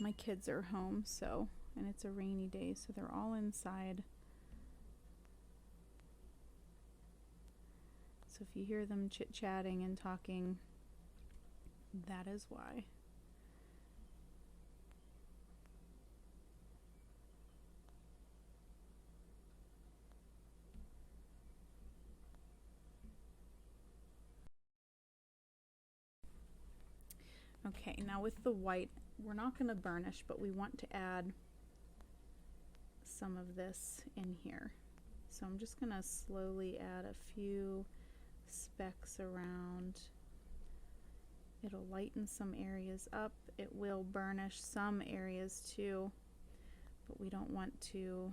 My kids are home, and it's a rainy day, so they're all inside. So if you hear them chit-chatting and talking, that is why. Okay, now with the white, we're not going to burnish, but we want to add some of this in here. So I'm just going to slowly add a few specks around. It'll lighten some areas up. It will burnish some areas too, but we don't want to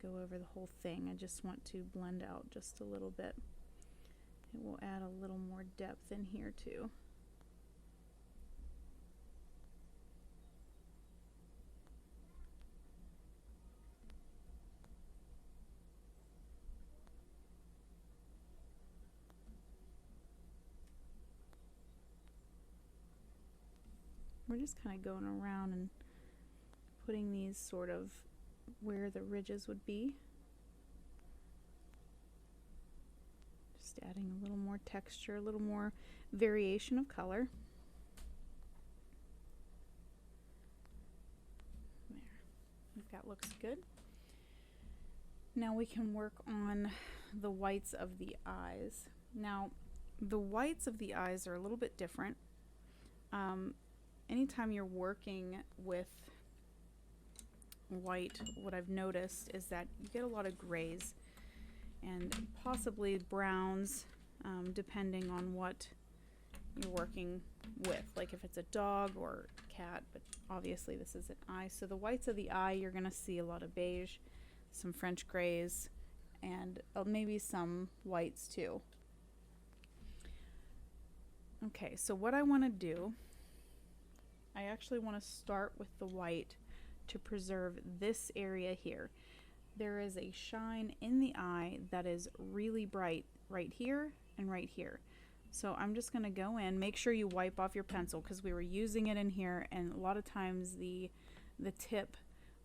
go over the whole thing. I just want to blend out just a little bit. It will add a little more depth in here too. we're just kind of going around and putting these sort of where the ridges would be. Just adding a little more texture, a little more variation of color. There, I think that looks good. Now we can work on the whites of the eyes. Now, the whites of the eyes are a little bit different. Anytime you're working with white, what I've noticed is that you get a lot of grays and possibly browns, depending on what you're working with, like if it's a dog or cat, but obviously this is an eye. So the whites of the eye, you're going to see a lot of beige, some French grays, and maybe some whites too. Okay, so what I want to do, I actually want to start with the white to preserve this area here. There is a shine in the eye that is really bright right here and right here. So I'm just going to go in, make sure you wipe off your pencil because we were using it in here, and a lot of times the tip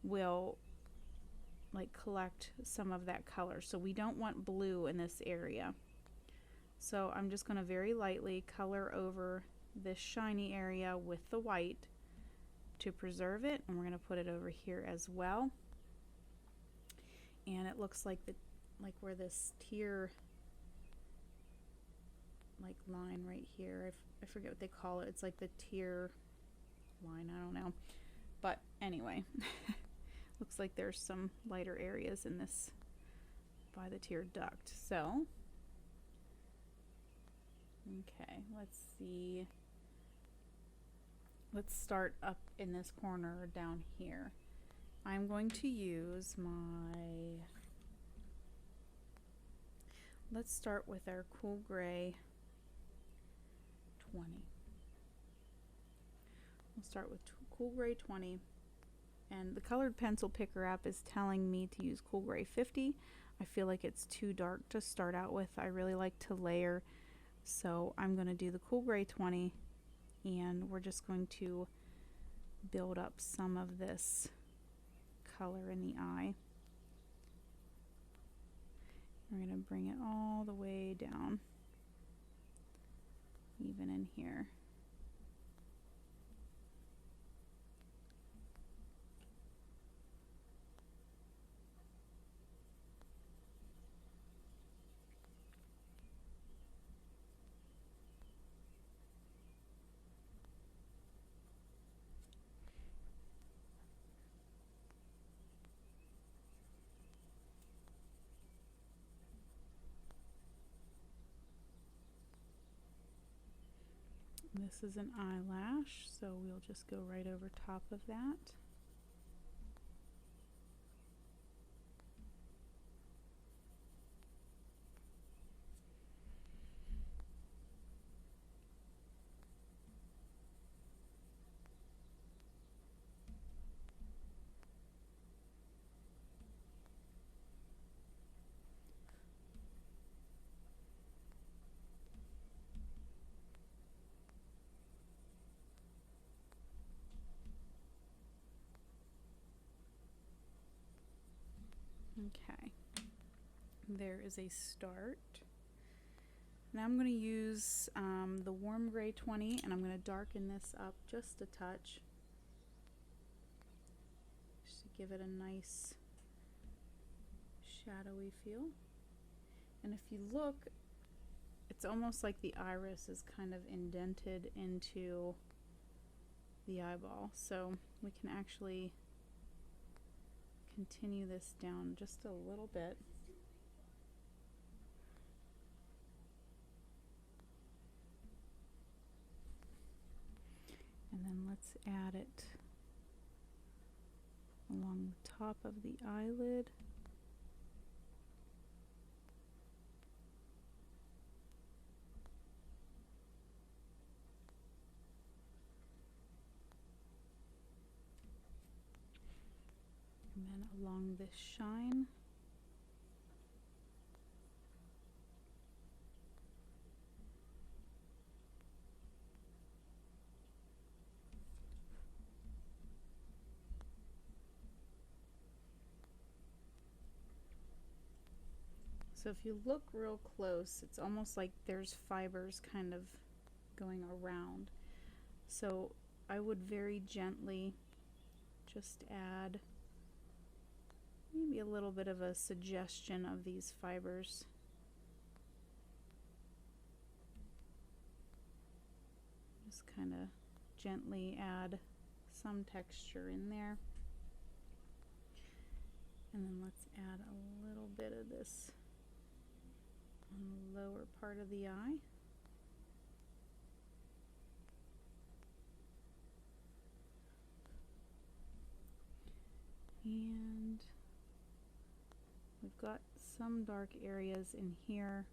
will like collect some of that color. So we don't want blue in this area. So I'm just going to very lightly color over this shiny area with the white to preserve it, and we're going to put it over here as well. And it looks like where this tear like line right here, I forget what they call it. It's like the tear line, I don't know. But anyway, looks like there's some lighter areas in this by the tear duct. So okay, let's see. Let's start up in this corner down here. I'm going to use my, let's start with our Cool Gray 20. We'll start with Cool Gray 20. And the colored pencil picker app is telling me to use Cool Gray 50. I feel like it's too dark to start out with. I really like to layer. So I'm going to do the Cool Gray 20, and we're just going to build up some of this color in the eye. We're going to bring it all the way down, even in here. This is an eyelash, so we'll just go right over top of that. Okay, there is a start. Now I'm going to use the warm gray 20, and I'm going to darken this up just a touch, just to give it a nice shadowy feel. And if you look, it's almost like the iris is kind of indented into the eyeball, so we can actually continue this down just a little bit. And then let's add it along the top of the eyelid. And then along this shine. So if you look real close, it's almost like there's fibers kind of going around. So I would very gently just add maybe a little bit of a suggestion of these fibers. Just kind of gently add some texture in there. And then let's add a little bit of this on the lower part of the eye. And we've got some dark areas in here.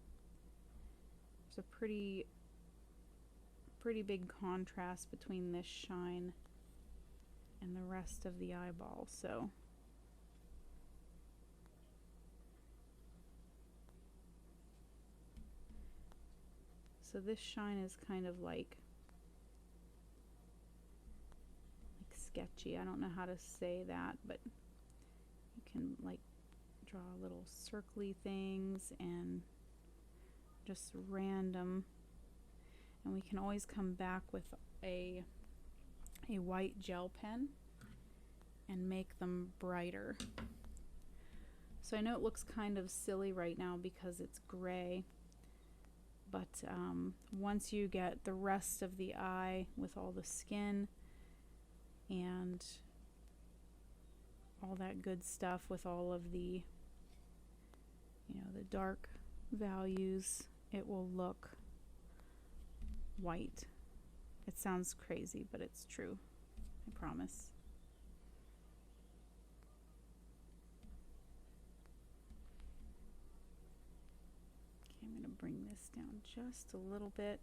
There's a pretty big contrast between this shine and the rest of the eyeball. So this shine is kind of like sketchy. I don't know how to say that, but you can like draw little circly things and just random, and we can always come back with a white gel pen and make them brighter. So I know it looks kind of silly right now because it's gray, but once you get the rest of the eye with all the skin and all that good stuff with all of the, the dark values, it will look white. It sounds crazy, but it's true. I promise. Okay, I'm going to bring this down just a little bit.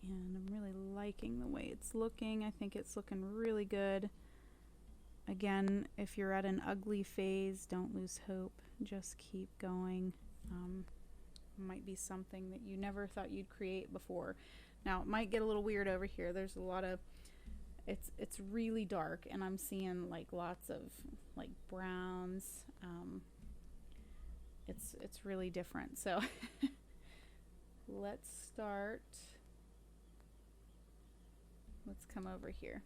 And I'm really liking the way it's looking. I think it's looking really good. Again, if you're at an ugly phase, don't lose hope. Just keep going. Might be something that you never thought you'd create before. Now, it might get a little weird over here. There's a lot of, it's really dark, and I'm seeing like lots of like browns. It's really different. So let's start. Let's come over here.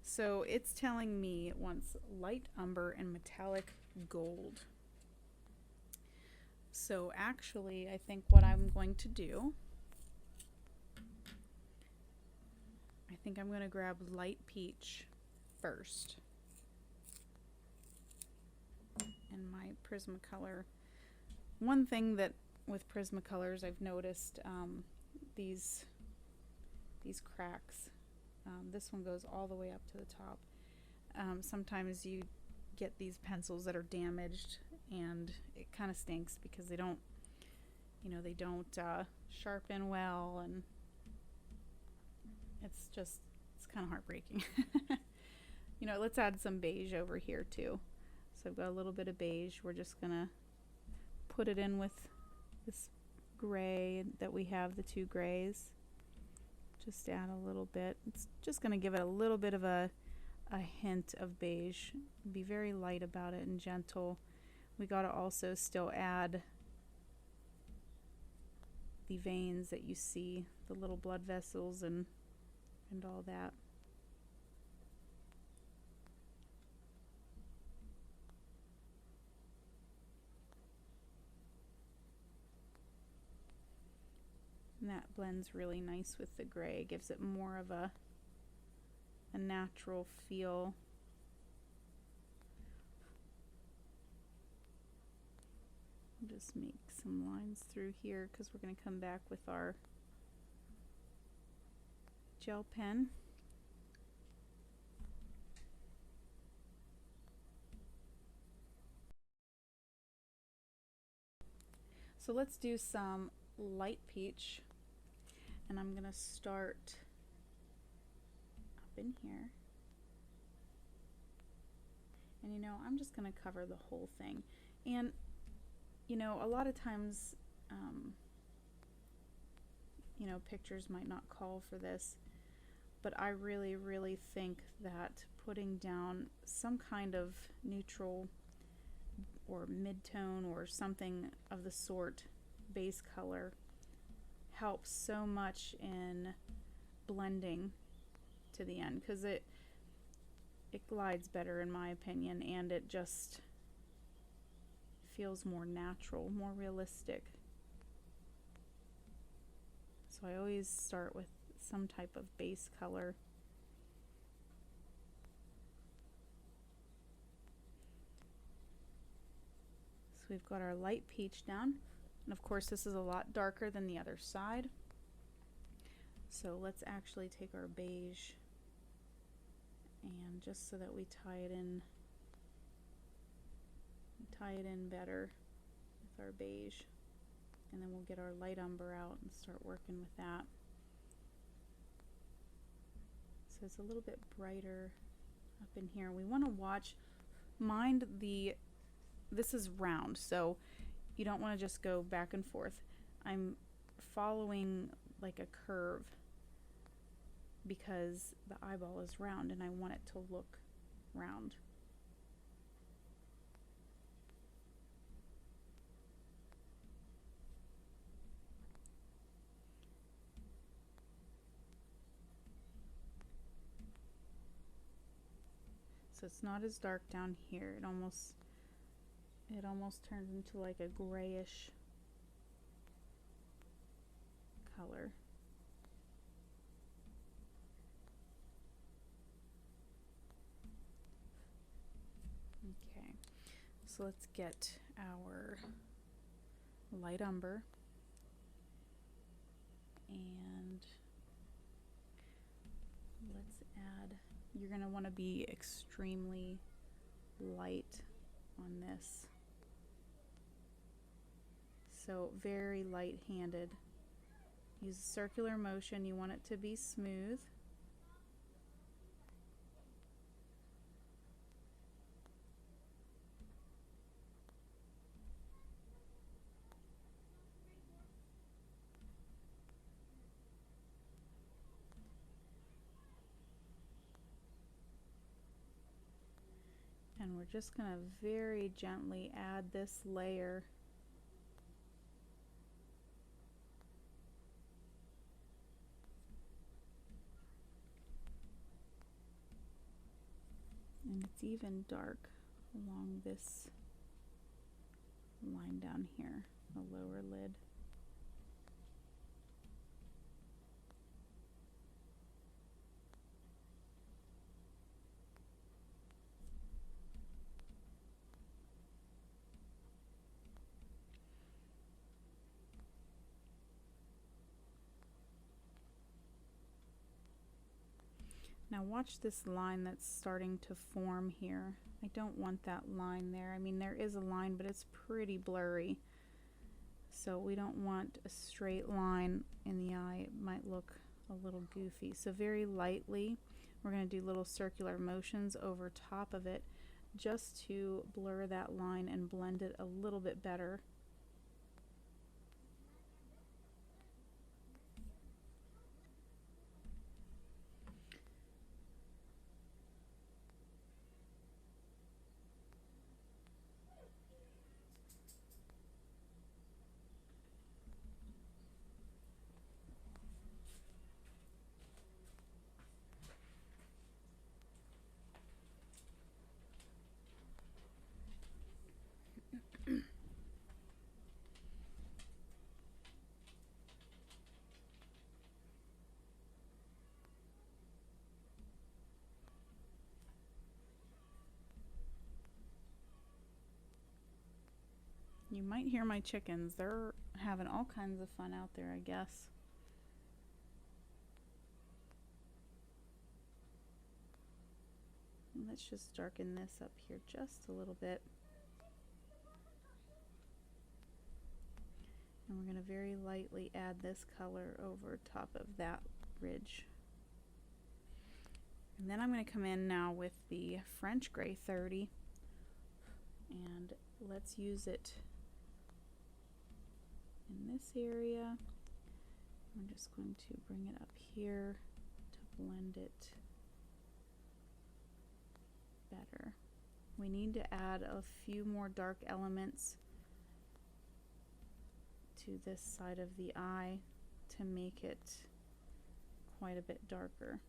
So it's telling me it wants light umber and metallic gold. So actually, I think what I'm going to do, I think I'm going to grab light peach first. And my Prismacolor. One thing that with Prismacolors I've noticed, these cracks. This one goes all the way up to the top. Sometimes you get these pencils that are damaged, and it kind of stinks because they don't, they don't sharpen well, and it's kind of heartbreaking. Let's add some beige over here too. So I've got a little bit of beige. We're just gonna put it in with this gray that we have, the two grays. Just add a little bit. It's just going to give it a little bit of a hint of beige. Be very light about it and gentle. We got to also still add the veins that you see, the little blood vessels and all that. And that blends really nice with the gray, gives it more of a natural feel. I'll just make some lines through here because we're going to come back with our gel pen. So let's do some light peach. And I'm gonna start up in here, and I'm just gonna cover the whole thing. And a lot of times pictures might not call for this, but I really, really think that putting down some kind of neutral or mid-tone or something of the sort base color helps so much in blending to the end, because it glides better in my opinion, and it just feels more natural, more realistic. So I always start with some type of base color. So we've got our light peach down, and of course this is a lot darker than the other side. So let's actually take our beige, and just so that we tie it in better with our beige, and then we'll get our light umber out and start working with that. So it's a little bit brighter up in here. We want to mind this is round, so you don't want to just go back and forth. I'm following like a curve because the eyeball is round and I want it to look round. So it's not as dark down here. It almost turns into like a grayish color. Okay, so let's get our light umber, and let's add, you're going to want to be extremely light on this. So very light-handed. Use circular motion. You want it to be smooth. And we're just going to very gently add this layer. And it's even dark along this line down here, the lower lid. Now watch this line that's starting to form here. I don't want that line there. I mean, there is a line, but it's pretty blurry. So we don't want a straight line in the eye. It might look a little goofy. So very lightly, we're going to do little circular motions over top of it just to blur that line and blend it a little bit better. You might hear my chickens. They're having all kinds of fun out there, I guess. And let's just darken this up here just a little bit. And we're going to very lightly add this color over top of that ridge. And then I'm going to come in now with the French Gray 30, and let's use it in this area. I'm just going to bring it up here to blend it better. We need to add a few more dark elements to this side of the eye to make it quite a bit darker.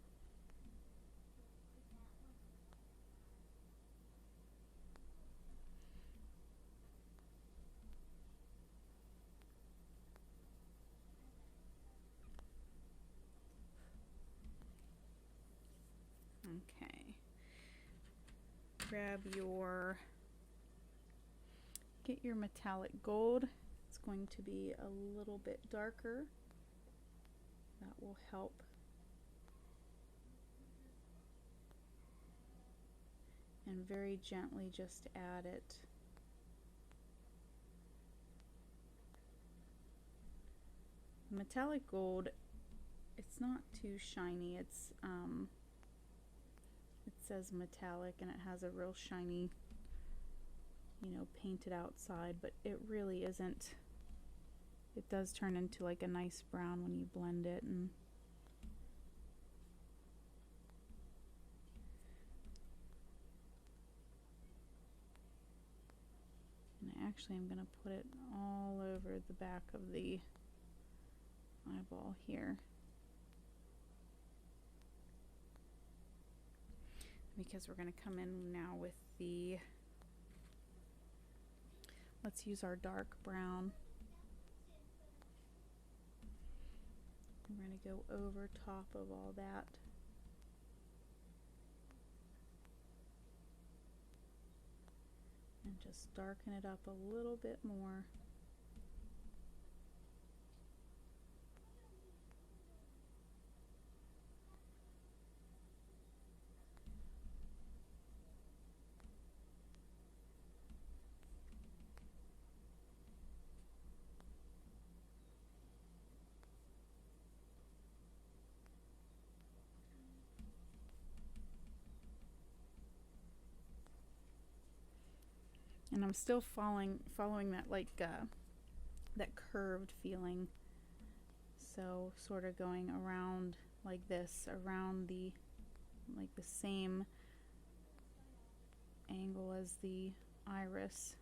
Okay. Get your metallic gold. It's going to be a little bit darker. That will help. And very gently just add it. Metallic gold, it's not too shiny. It says metallic and it has a real shiny, you know, painted outside, but it really isn't. It does turn into like a nice brown when you blend it. And actually I'm going to put it all over the back of the eyeball here, because we're going to come in now with the, let's use our dark brown. We're going to go over top of all that. And just darken it up a little bit more. And I'm still following that that curved feeling. So sort of going around like this, around the same angle as the iris.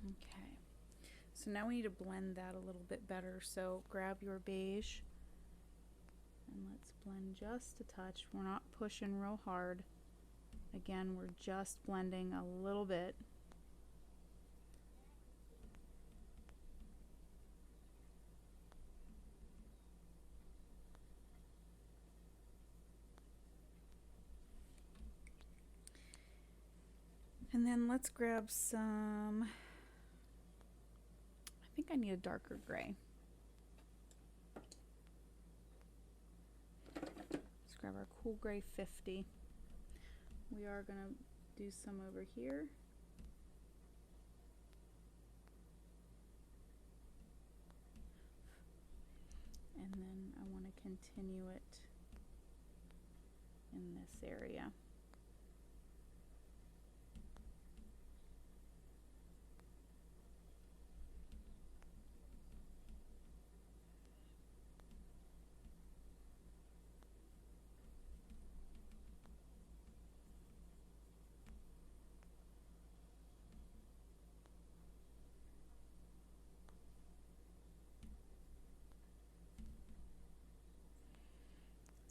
Okay. So now we need to blend that a little bit better. So grab your beige and let's blend just a touch. We're not pushing real hard. Again, we're just blending a little bit. And then let's grab some, I think I need a darker gray. Let's grab our cool gray 50. We are going to do some over here. And then I want to continue it in this area.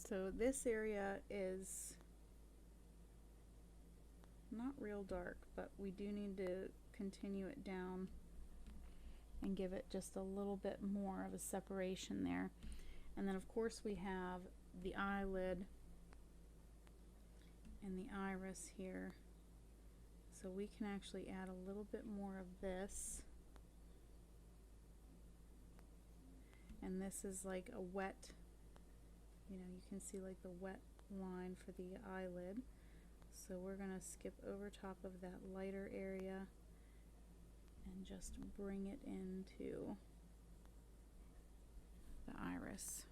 So this area is not real dark, but we do need to continue it down and give it just a little bit more of a separation there. And then of course we have the eyelid and the iris here. So we can actually add a little bit more of this. And this is like a wet, you know, you can see like the wet line for the eyelid. So we're going to skip over top of that lighter area and just bring it into the iris.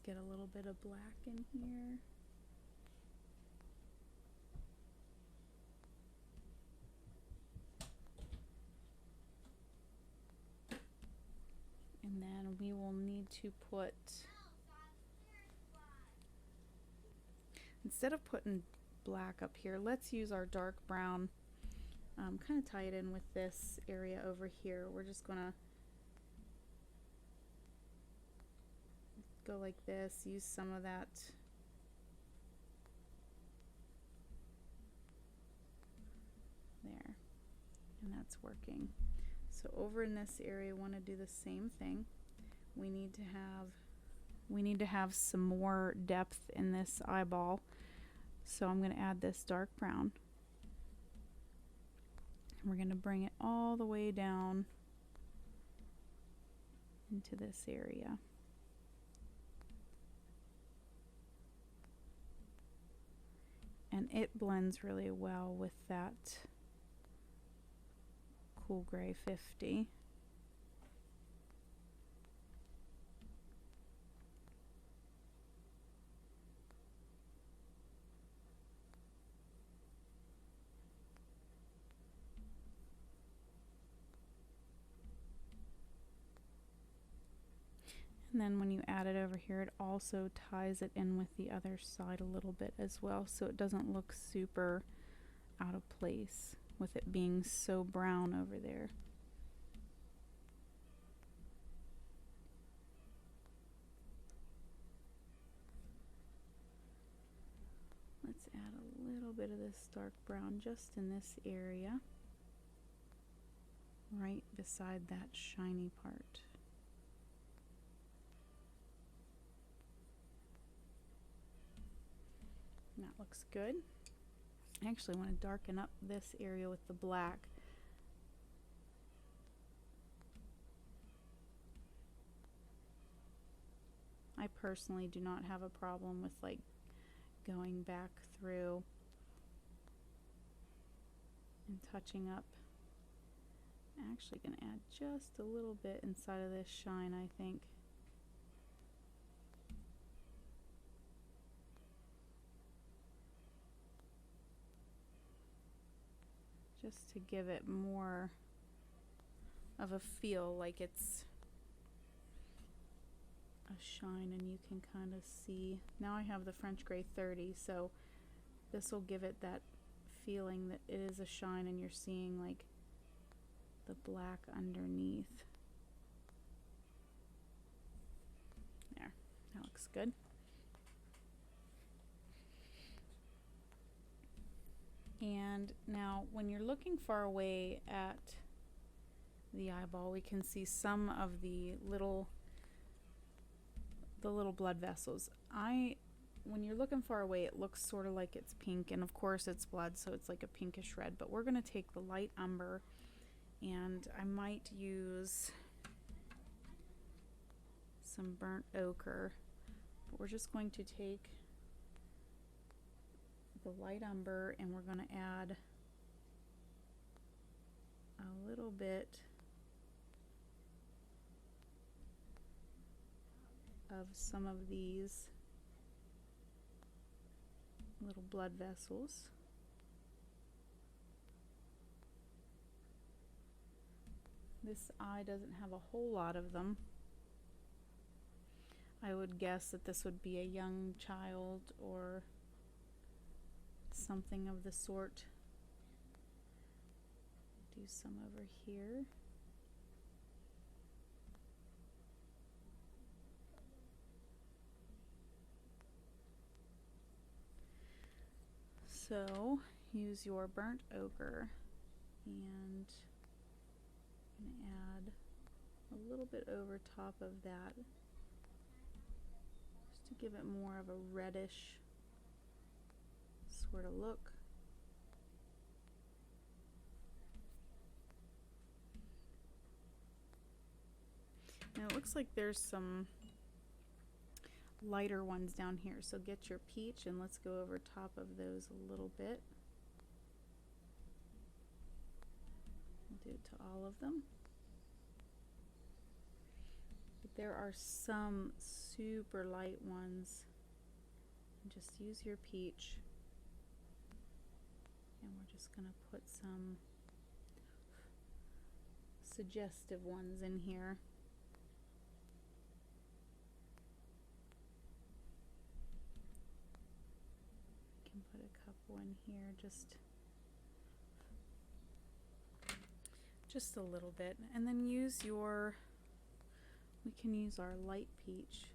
get a little bit of black in here. And then we will need to put, instead of putting black up here, let's use our dark brown, kind of tie it in with this area over here. We're just gonna go like this, use some of that there, and that's working. So over in this area, I want to do the same thing. We need to have some more depth in this eyeball. So I'm going to add this dark brown. And we're going to bring it all the way down into this area. And it blends really well with that Cool Gray 50. And then when you add it over here, it also ties it in with the other side a little bit as well, so it doesn't look super out of place with it being so brown over there. Let's add a little bit of this dark brown just in this area, right beside that shiny part. That looks good. I actually want to darken up this area with the black. I personally do not have a problem with like going back through and touching up. I'm actually going to add just a little bit inside of this shine, I think. Just to give it more of a feel like it's a shine, and you can kind of see. Now I have the French Gray 30, so this will give it that feeling that it is a shine and you're seeing like the black underneath. There, that looks good. And now when you're looking far away at the eyeball, we can see some of the little blood vessels. When you're looking far away, it looks sort of like it's pink, and of course it's blood, so it's like a pinkish red, but we're going to take the light umber, and I might use some burnt ochre, but we're just going to take the light umber and we're going to add a little bit of some of these little blood vessels. This eye doesn't have a whole lot of them. I would guess that this would be a young child or something of the sort. Do some over here. So use your burnt ochre, and I'm going to add a little bit over top of that just to give it more of a reddish sort of look. Now it looks like there's some lighter ones down here, so get your peach and let's go over top of those a little bit. We'll do it to all of them. The There are some super light ones. Just use your peach. And we're just going to put some suggestive ones in here. You can put a couple in here, just a little bit. And then use your, we can use our light peach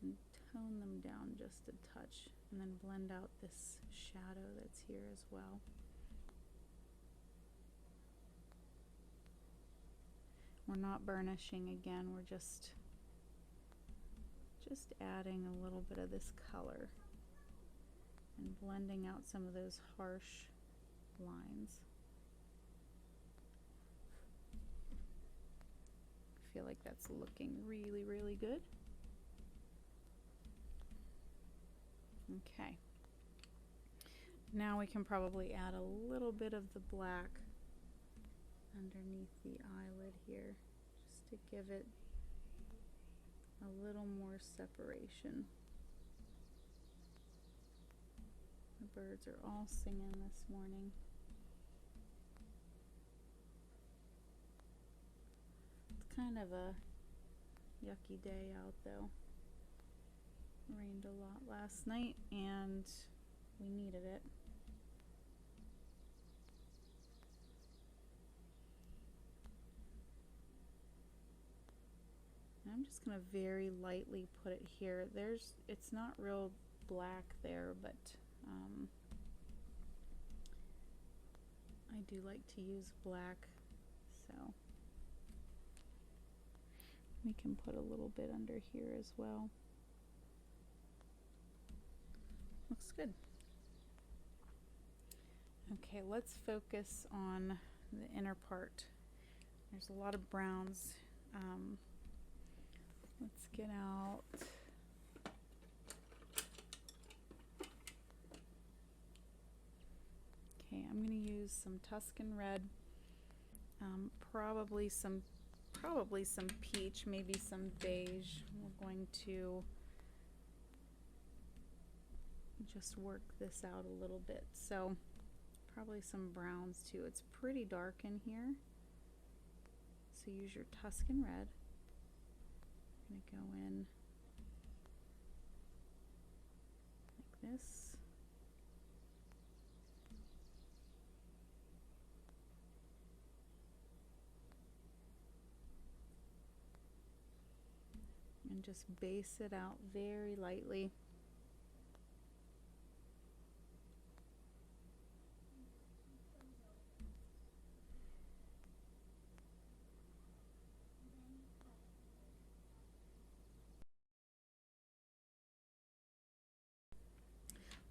and tone them down just a touch, and then blend out this shadow that's here as well. We're not burnishing again, we're just adding a little bit of this color and blending out some of those harsh lines. I feel like that's looking really, really good. Okay. Now we can probably add a little bit of the black underneath the eyelid here, just to give it a little more separation. The birds are all singing this morning. It's kind of a yucky day out though. Rained a lot last night and we needed it. I'm just going to very lightly put it here. It's not real black there, but I do like to use black, so we can put a little bit under here as well. Looks good. Okay, let's focus on the inner part. There's a lot of browns. Let's get out okay, I'm going to use some Tuscan red, probably some peach, maybe some beige. We're going to just work this out a little bit, so probably some browns too. It's pretty dark in here, so use your Tuscan red. I'm going to go in like this. And just base it out very lightly.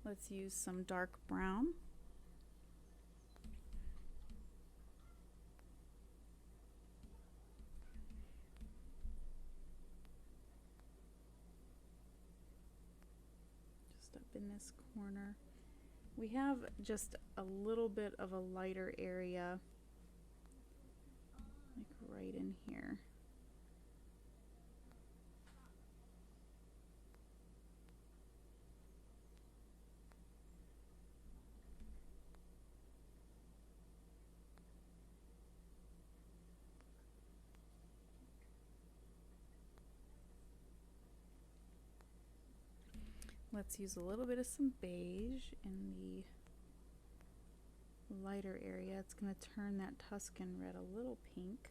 Let's use some dark brown. Just up in this corner. We have just a little bit of a lighter area, like right in here. Let's use a little bit of some beige in the lighter area. It's going to turn that Tuscan red a little pink.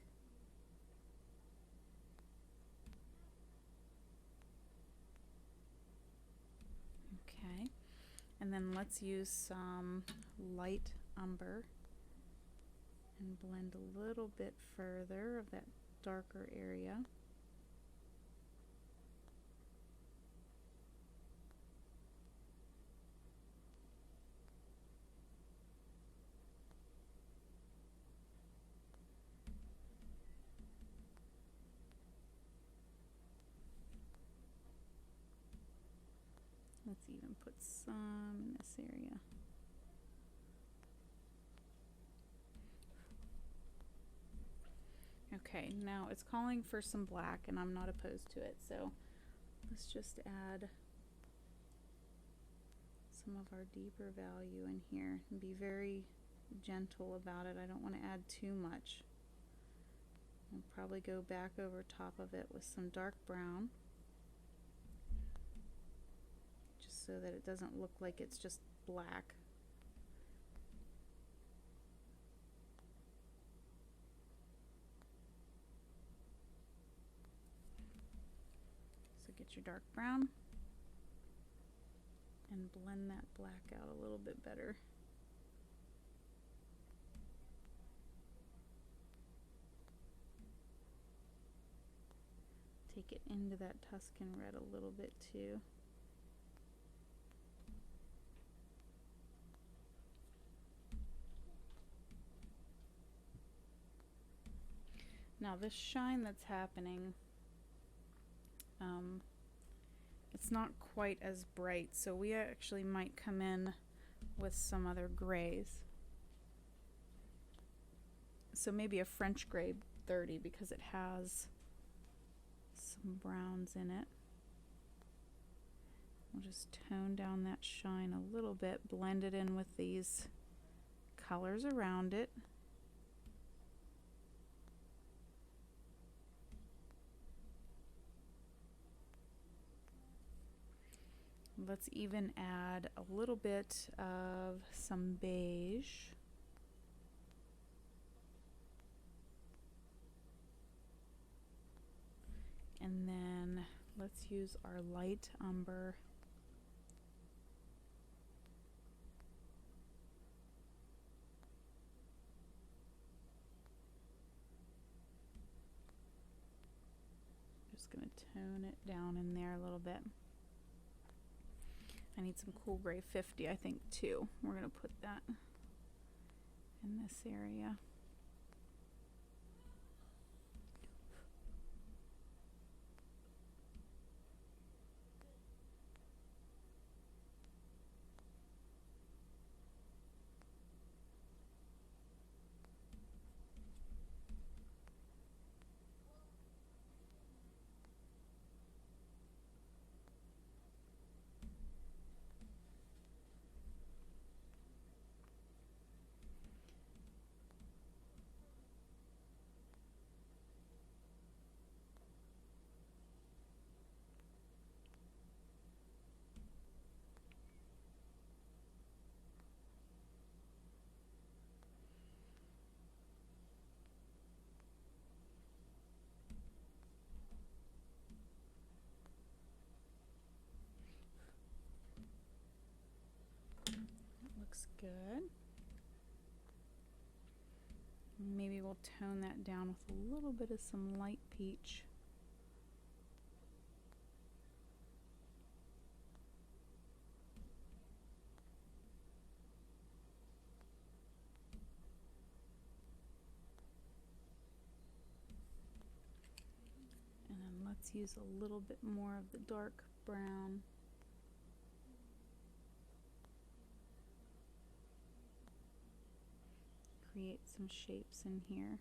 Okay, and then let's use some light umber and blend a little bit further of that darker area. Let's even put some in this area. Okay. Okay, now it's calling for some black and I'm not opposed to it, so let's just add some of our deeper value in here and be very gentle about it. I don't want to add too much. I'll probably go back over top of it with some dark brown, just so that it doesn't look like it's just black. So get your dark brown and blend that black out a little bit better. Take it into that Tuscan red a little bit too. Now this shine that's happening, it's not quite as bright, so we actually might come in with some other grays. So maybe a French gray 30 because it has some browns in it. We'll just tone down that shine a little bit, blend it in with these colors around it. Let's even add a little bit of some beige. And then let's use our light umber. Just going to tone it down in there a little bit. I need some cool gray 50, I think, too. We're going to put that in this area. Looks good. Maybe we'll tone that down with a little bit of some light peach. And then let's use a little bit more of the dark brown. Create some shapes in here.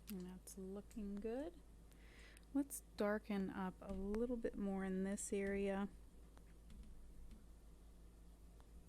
And that's looking good. Let's darken up a little bit more in this area.